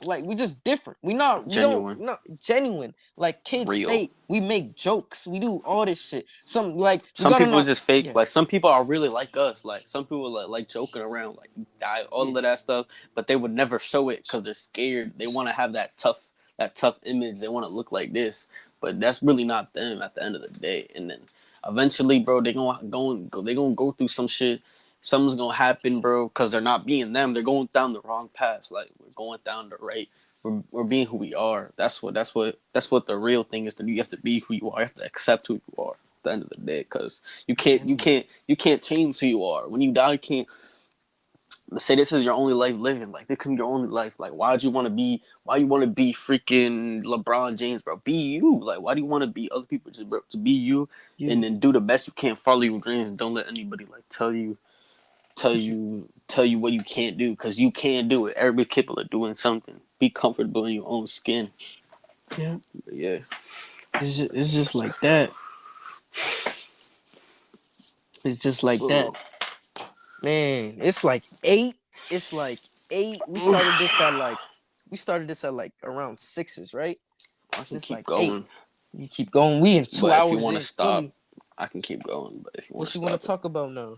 like we just different. We don't Genuine, not genuine. Like kids real. state, we make jokes, we do all this shit. Some like we Some gotta people not just fake. yeah Like some people are really like us. Like some people like joking around, like die, all yeah. of that stuff. But they would never show it because they're scared. They want to have that tough image. They want to look like this. But that's really not them at the end of the day. And then eventually, bro, they gonna go through some shit. Something's gonna happen, bro, because they're not being them. They're going down the wrong path. Like we're going down the right. We're being who we are. That's what the real thing is. That you have to be who you are. You have to accept who you are at the end of the day, because Genuine. you can't change who you are. When you die, you can't say this is your only life living. Like this can be your only life. Like why you want to be freaking LeBron James, bro? Be you. Like why do you want to be other people? Just bro, to be you, and You then do the best you can. Follow your dreams. Don't let anybody like tell you what you can't do, because you can do it. Everybody's capable of doing something. Be comfortable in your own skin. yeah. But yeah. It's just like that. It's just like that. Man, it's like 8. It's like 8. We started this at like around 6s, right? I can It's keep like 8. going, You keep going. We in two but if you hours want to in stop, fully. I can keep going. But if you want to What you want stop to it, talk about now?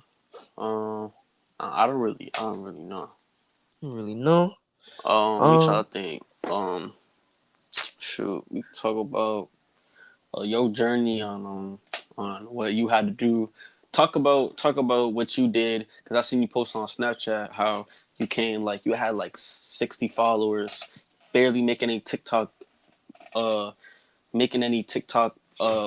um, I don't really know. You really know. Let me try Um, to think. Shoot, we can talk about your journey on what you had to do. Talk about what you did, because I seen you post on Snapchat how you came, like you had like 60 followers, barely making any TikTok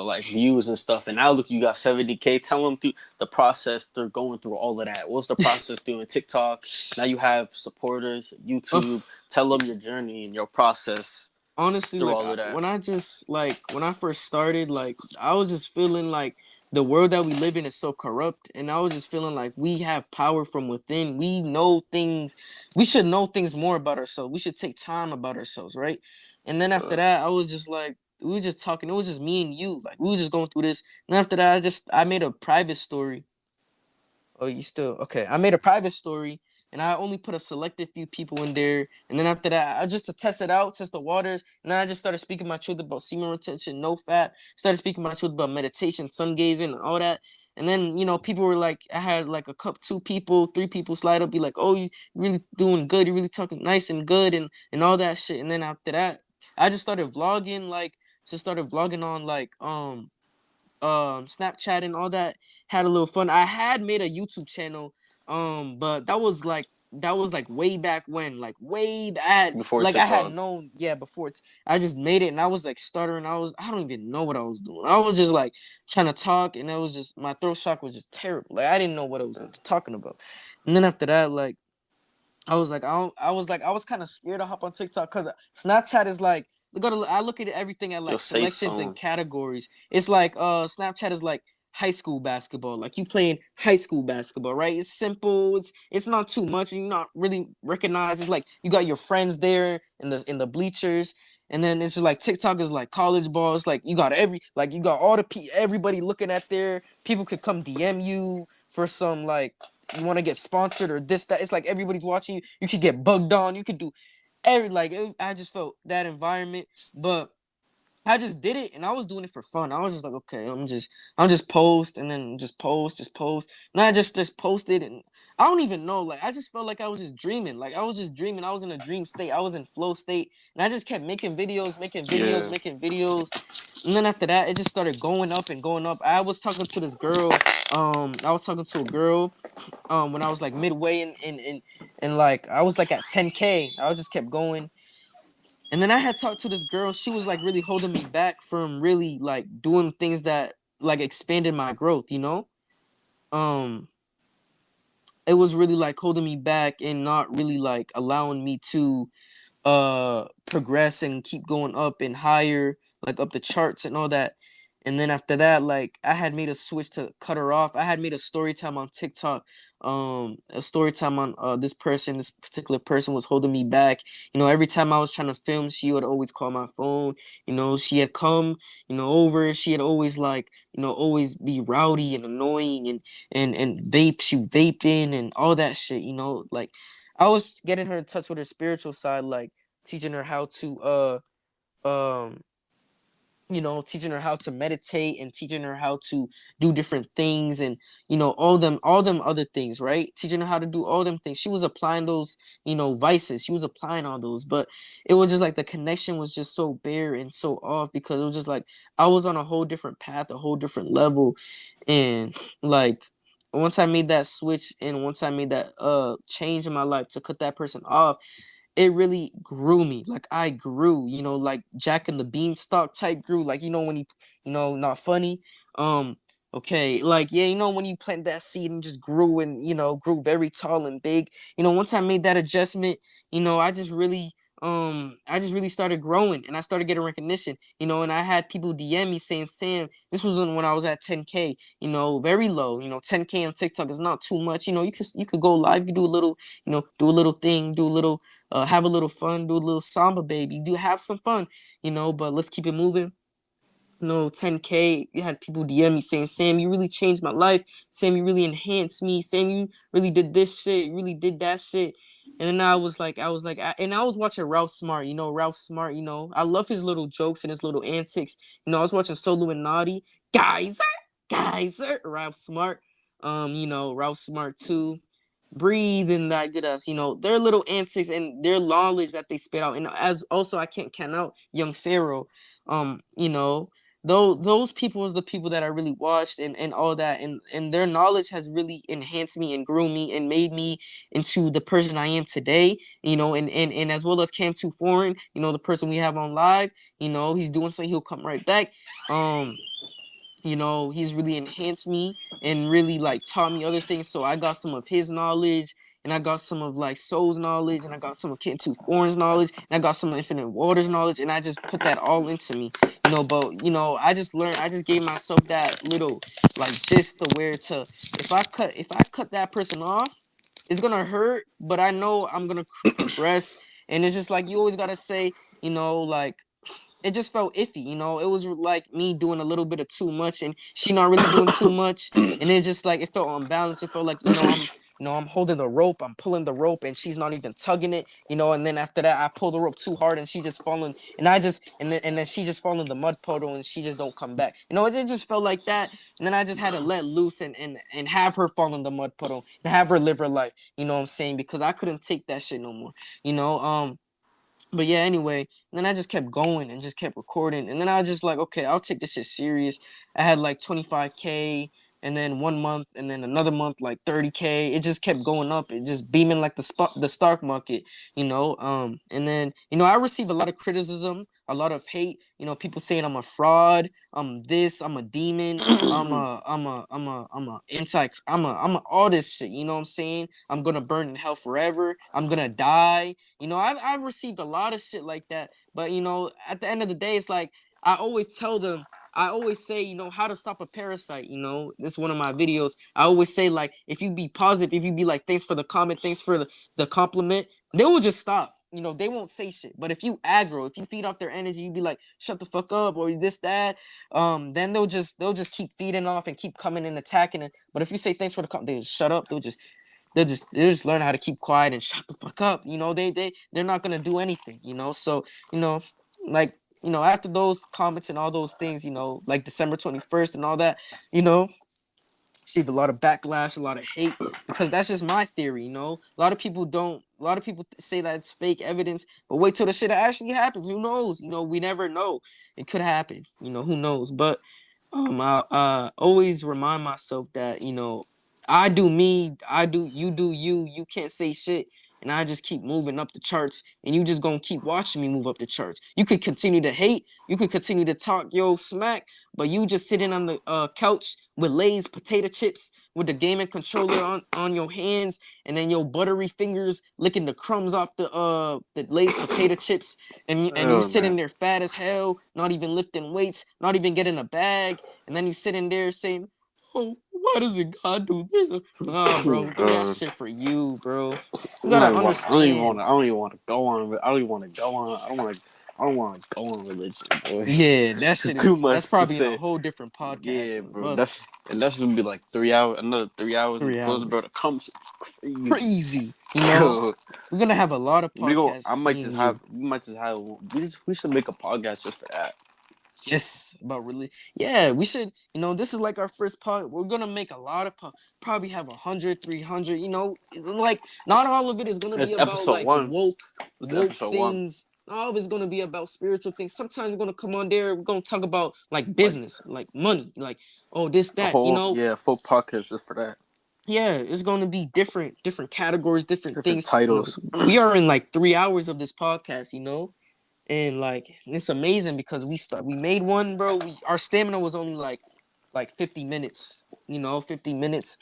like views and stuff, and now look, you got 70K. Tell them through the process they're going through all of that. What's the process doing TikTok? Now you have supporters, YouTube. Tell them your journey and your process honestly, through like all of that. when I first started, like I was just feeling like the world that we live in is so corrupt, and I was just feeling like we have power from within. We know things. We should know things more about ourselves. We should take time about ourselves, right? And then after Uh, that, I was just like, we were just talking. It was just me and you. Like we were just going through this. And after that, I made a private story. Oh, you still okay? I made a private story, and I only put a selected few people in there. And then after that, I just to test it out, test the waters. And then I just started speaking my truth about semen retention, no fat. Started speaking my truth about meditation, sun gazing, and all that. And then people were like, I had like a couple, 2 people, 3 people slide up, be like, "Oh, you really doing good. You really talking nice and good, and all that shit." And then after that, I just started vlogging, like, just started vlogging on like Snapchat and all that. Had a little fun. I had made a YouTube channel, but that was like way back when, like way bad. before Like I had TikTok. known, yeah, before I just made it, and I was like stuttering. I don't even know what I was doing. I was just like trying to talk, and it was just my throat shock was just terrible. Like I didn't know what I was Yeah. talking about. And then after that, like I was like, I was kind of scared to hop on TikTok because Snapchat is like, I look at everything at Your like safe selections and zone. categories. It's like Snapchat is like high school basketball, like you playing high school basketball, right? It's simple. It's not too much. And you're not really recognized. It's like you got your friends there in the bleachers. And then it's just like TikTok is like college ball. It's like you got all everybody looking at there. People could come DM you for some like you want to get sponsored or this that. It's like everybody's watching you. You could get bugged on. You could do I just felt that environment, but I just did it and I was doing it for fun. I was just like, okay, I'm just post and then just post. And I just posted and I don't even know. Like I just felt like I was just dreaming. Like I was just dreaming. I was in a dream state. I was in flow state. And I just kept making videos, making videos, Yeah. making videos. And then after that, it just started going up and going up. I was talking to this girl. I was talking to a girl when I was like midway in like I was like at 10K. I just kept going. And then I had talked to this girl. She was like really holding me back from really like doing things that like expanded my growth. Um it was really like holding me back and not really like allowing me to progress and keep going up and higher, like up the charts and all that. And then after that, like I had made a switch to cut her off. I had made a story time on TikTok. A story time on this person, this particular person was holding me back. Every time I was trying to film, she would always call my phone. She had come, over. She had always like, always be rowdy and annoying and vape. She vaping and all that shit. Like I was getting her in touch with her spiritual side, like teaching her how to um teaching her how to meditate and teaching her how to do different things and all them other things, right? Teaching her how to do all them things. She was applying those, vices. She was applying all those, but it was just like the connection was just so bare and so off because it was just like I was on a whole different path, a whole different level, and like once I made that switch and once I made that change in my life to cut that person off, it really grew me. Like I grew, like Jack and the Beanstalk type grew. Like when you, not funny. Um, okay, like yeah, when you plant that seed and just grew and grew very tall and big. Once I made that adjustment, I just really started growing and I started getting recognition. And I had people DM me saying, Sam, this was when I was at 10K. Very low. 10K on TikTok is not too much. You could go live, you do a little, do a little thing, do a little have a little fun, do a little samba, baby. Do have some fun, but let's keep it moving. 10K, you had people DM me saying, Sam, you really changed my life. Sam, you really enhanced me. Sam, you really did this shit. You really did that shit. And then and I was watching Ralph Smart. Ralph Smart, I love his little jokes and his little antics. I was watching Solo and Naughty. Geyser, Ralph Smart. Ralph Smart too. Breathe and that did us, their little antics and their knowledge that they spit out. And as also I can't count out Young Pharaoh. Though those people was the people that I really watched and all that and their knowledge has really enhanced me and grew me and made me into the person I am today, and as well as Cam Too Foreign, the person we have on live, he's doing something, he'll come right back. He's really enhanced me and really like taught me other things. So I got some of his knowledge and I got some of like Soul's knowledge and I got some of Kitten Two Foreign's knowledge and I got some of Infinite Waters knowledge and I just put that all into me. But I just gave myself that little like just to where to if I cut that person off, it's gonna hurt, but I know I'm gonna progress. And it's just like you always gotta say, like it just felt iffy, it was like me doing a little bit of too much and she not really doing too much, and it just like it felt unbalanced. It felt like I'm holding the rope, I'm pulling the rope and she's not even tugging it, and then after that I pull the rope too hard and she just falling and and then she just fall in the mud puddle and she just don't come back, it just felt like that. And then I just had to let loose and have her fall in the mud puddle and have her live her life, what I'm saying, because I couldn't take that shit no more, but yeah, anyway, and then I just kept going and just kept recording. And then I was just like, okay, I'll take this shit serious. I had like 25K and then 1 month and then another month like 30K. It just kept going up. It just beaming like the stock market, and then, I received a lot of criticism, a lot of hate, people saying I'm a fraud, I'm this, I'm a demon, I'm a all this shit, what I'm saying? I'm gonna burn in hell forever. I'm gonna die. I've received a lot of shit like that. But at the end of the day, it's like I always tell them. I always say, how to stop a parasite. This is one of my videos. I always say, like, if you be positive, if you be like, thanks for the comment, thanks for the compliment, they will just stop. They won't say shit. But if you aggro, if you feed off their energy, you be like, shut the fuck up or this, that, then they'll just keep feeding off and keep coming and attacking it. But if you say thanks for the comment, they just shut up. They'll just learn how to keep quiet and shut the fuck up. They're not gonna do anything. So you know, like after those comments and all those things, like December 21st and all that, you know, received a lot of backlash, a lot of hate, because that's just my theory. A lot of people don't. A lot of people say that it's fake evidence, but wait till the shit actually happens. Who knows? We never know. It could happen. Who knows? But I always remind myself that I do me, I do you, you can't say shit. and I just keep moving up the charts, and you just gonna keep watching me move up the charts. You could continue to hate, you could continue to talk yo smack, but you just sitting on the couch with Lay's potato chips with the gaming controller on your hands, and then your buttery fingers licking the crumbs off the Lay's potato chips, and you Oh sitting man. there fat as hell, not even lifting weights, not even getting a bag, and then you sitting there saying, "Oh, why doesn't God do this?" Nah, Oh bro, do that god. shit for you, bro. You I'm not gotta even want. I don't even want understand. to. I don't even want to go on. I don't even want to go on. I don't want to. I don't want to go on religion, boy. Yeah, that It's shit is. too That's much to probably in a say. whole different podcast Yeah, of bro. us. That's gonna be like 3 hours. Another 3 hours and 3 close, bro. hours. To come crazy. Crazy, So We're gonna have a lot of we go. I podcasts, might me just and have. you. We might just have. We should make a podcast just for that. Yes, about really. Yeah, we should. This is like our first pod. We're gonna make a lot of probably have 100, 300. Like not all of it is gonna be It's about episode like one. This is woke episode one. things. All of it's gonna be about spiritual things. Sometimes we're gonna come on there. We're gonna talk about like Life. business, like money, like oh this A that. whole full podcast just for that. Yeah, it's gonna be different categories, different Different things. titles. We are in like 3 hours of this podcast. And like it's amazing because we made one, bro. Our stamina was only like 50 minutes, 50 minutes.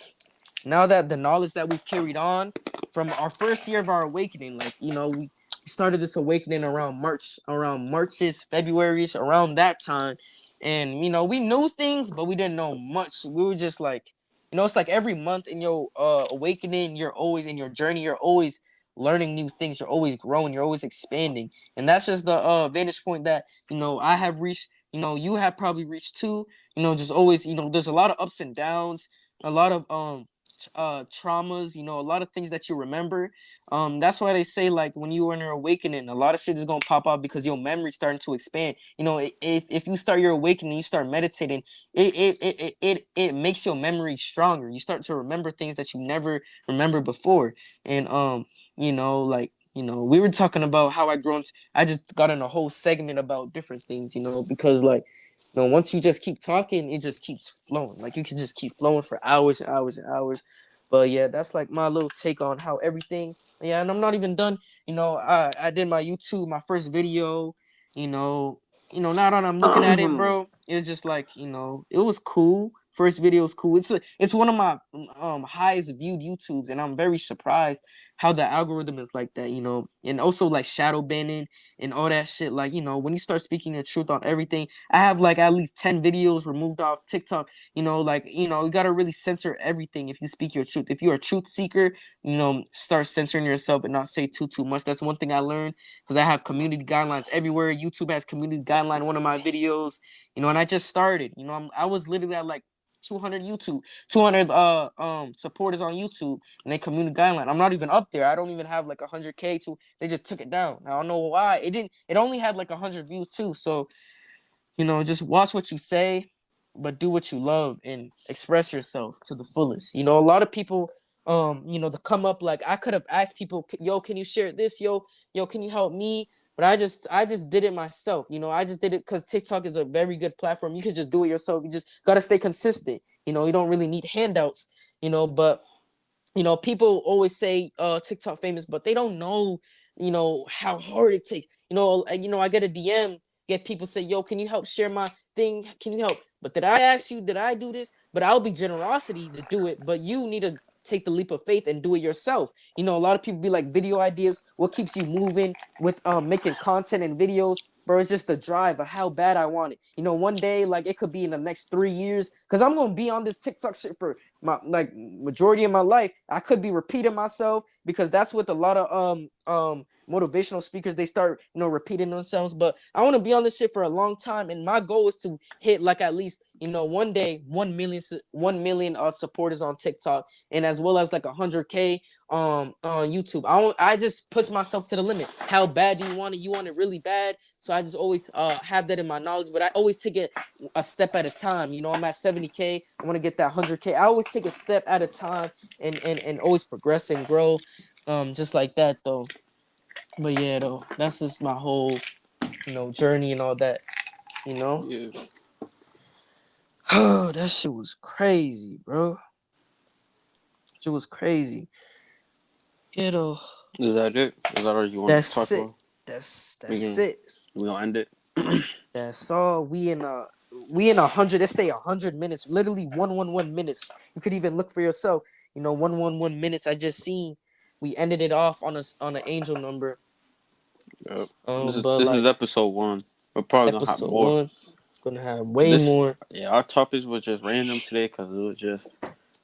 Now that the knowledge that we've carried on from our first year of our awakening, like we started this awakening around March's, February's, around that time. And we knew things, but we didn't know much. We were just like, it's like every month in your awakening, you're always in your journey, you're always learning new things, you're always growing, you're always expanding. And that's just the vantage point that I have reached, you have probably reached too. Just always, there's a lot of ups and downs, a lot of traumas, a lot of things that you remember. That's why they say like when you are in your awakening, a lot of shit is gonna pop out because your memory's starting to expand. If you start your awakening, you start meditating, it makes your memory stronger. You start to remember things that you never remember before. And like we were talking about how I just got in a whole segment about different things, because like once you just keep talking, it just keeps flowing. Like you can just keep flowing for hours and hours and hours. But yeah, that's like my little take on how everything. Yeah, and I'm not even done. I did my YouTube, my first video. You know, now that I'm looking at it, bro, it's just like it was cool. First video was cool. It's one of my highest viewed YouTubes, and I'm very surprised how the algorithm is like that. And also like shadow banning and all that shit. Like when you start speaking the truth on everything, I have like at least 10 videos removed off TikTok. Like you gotta really censor everything if you speak your truth. If you're a truth seeker, start censoring yourself and not say too much. That's one thing I learned because I have community guidelines everywhere. YouTube has community guideline one of my videos, and I just started. I was literally at like 200 supporters on YouTube, and they community guideline. I'm not even up there. I don't even have like 100K to. They just took it down. I don't know why. It only had like 100 views too. So just watch what you say, but do what you love and express yourself to the fullest. A lot of people, to come up like I could have asked people, yo, can you share this? Yo, can you help me? But I just did it myself. I just did it because TikTok is a very good platform. You can just do it yourself. You just gotta stay consistent. You don't really need handouts. But people always say TikTok famous, but they don't know, how hard it takes. I get a DM, get people say, yo, can you help share my thing? Can you help? But did I ask you, did I do this? But I'll be generosity to do it, but you need to take the leap of faith and do it yourself. A lot of people be like video ideas, what keeps you moving with making content and videos? Bro, it's just the drive of how bad I want it. One day, like it could be in the next 3 years, because I'm gonna be on this TikTok shit for my like majority of my life. I could be repeating myself because that's what a lot of motivational speakers, they start repeating themselves. But I want to be on this shit for a long time, and my goal is to hit like at least one day 1 million supporters on TikTok, and as well as like 100K on YouTube. I just push myself to the limit. How bad do you want it? You want it really bad. So I just always have that in my knowledge, but I always take it a step at a time. I'm at 70K. I want to get that 100K. I always take a step at a time and always progress and grow, just like that though. But yeah, though, that's just my whole journey and all that. You know, Yeah. oh, that shit was crazy, bro. Shit was crazy. Yeah, though. Is that it? Is that all you want to talk That's it. about? We That's can it. we gonna end it. That's all. We in 100. Let's say 100 minutes. Literally 111 minutes. You could even look for yourself. 111 minutes. I just seen. We ended it off on an angel number. Yep. But This is like episode 1. We're probably gonna have episode more. one, gonna have way This more. our topics was just random today because it was just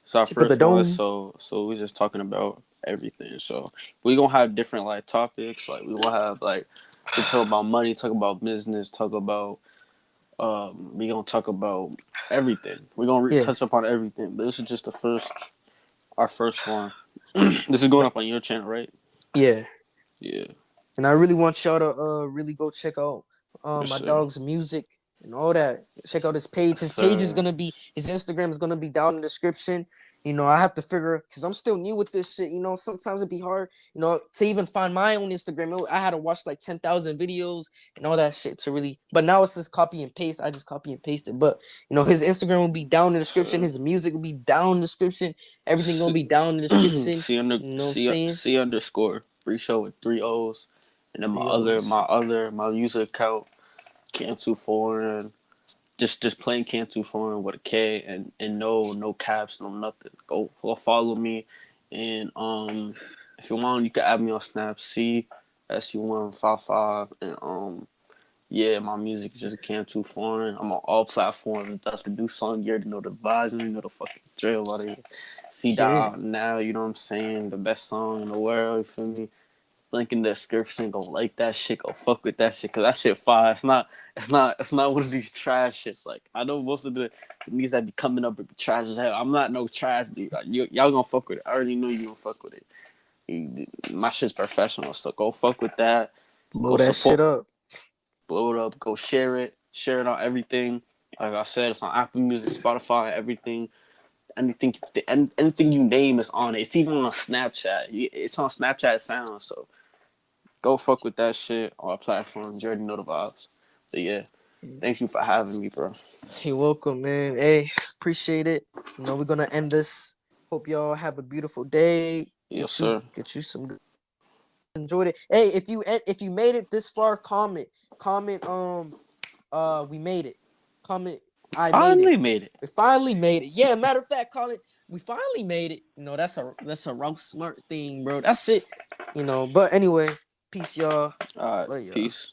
it's our Tip of the first one, dome. so we're just talking about everything. So we gonna have different like topics. Like we gonna have like we talk about money, talk about business, talk about we gonna talk about everything. We're gonna Yeah. touch upon everything. But this is just our first one. This is going up on your channel, right? Yeah. Yeah. And I really want y'all to really go check out Yes, my sir. dog's music and all that. Check out his page. Yes, His page is sir. gonna be his Instagram is gonna be down in the description. I have to figure because I'm still new with this shit. Sometimes it'd be hard, to even find my own Instagram. I had to watch like 10,000 videos and all that shit to really. But now it's just copy and paste. I just copy and paste it. But his Instagram will be down in the Yes, description. sir. His music will be down in the description. Everything gonna be down in the description. You know what I'm saying? C underscore free show with 3 O's, and then Three O's. my user account Cantu Foreign, just plain Cantu Foreign with a K and no caps, no nothing. Go follow me, and if you want you can add me on Snap CSU155 and yeah, my music is just Cantu Foreign. I'm on all platforms. That's the new song. You already know the vibes and you know the fucking drill. About it. See that Yeah. out now. You know what I'm saying? The best song in the world. You feel me? Link in the description. Go like that shit. Go fuck with that shit. Cause that shit fire. It's not one of these trash shits. Like I know most of the niggas that be coming up with trash as hell. I'm not no trash dude. Like, y'all gonna fuck with it. I already know you gonna fuck with it. My shit's professional. So go fuck with that. Blow Go that support. shit up. Blow it up, go share it on everything. Like I said, it's on Apple Music, Spotify, everything. Anything you name is on it. It's even on Snapchat. It's on Snapchat Sound. So go fuck with that shit on our platform. You already know the vibes. But yeah, thank you for having me, bro. You're welcome, man. Hey, appreciate it. We're gonna end this. Hope y'all have a beautiful day. Yes, sir. Get you some good. Enjoyed it. Hey, if you made it this far, comment. We made it. Comment. I made it. Finally made it. We finally made it. Yeah, matter of fact, comment. We finally made it. That's a rough smart thing, bro. That's it. But anyway, peace, y'all. All right, Love y'all. peace.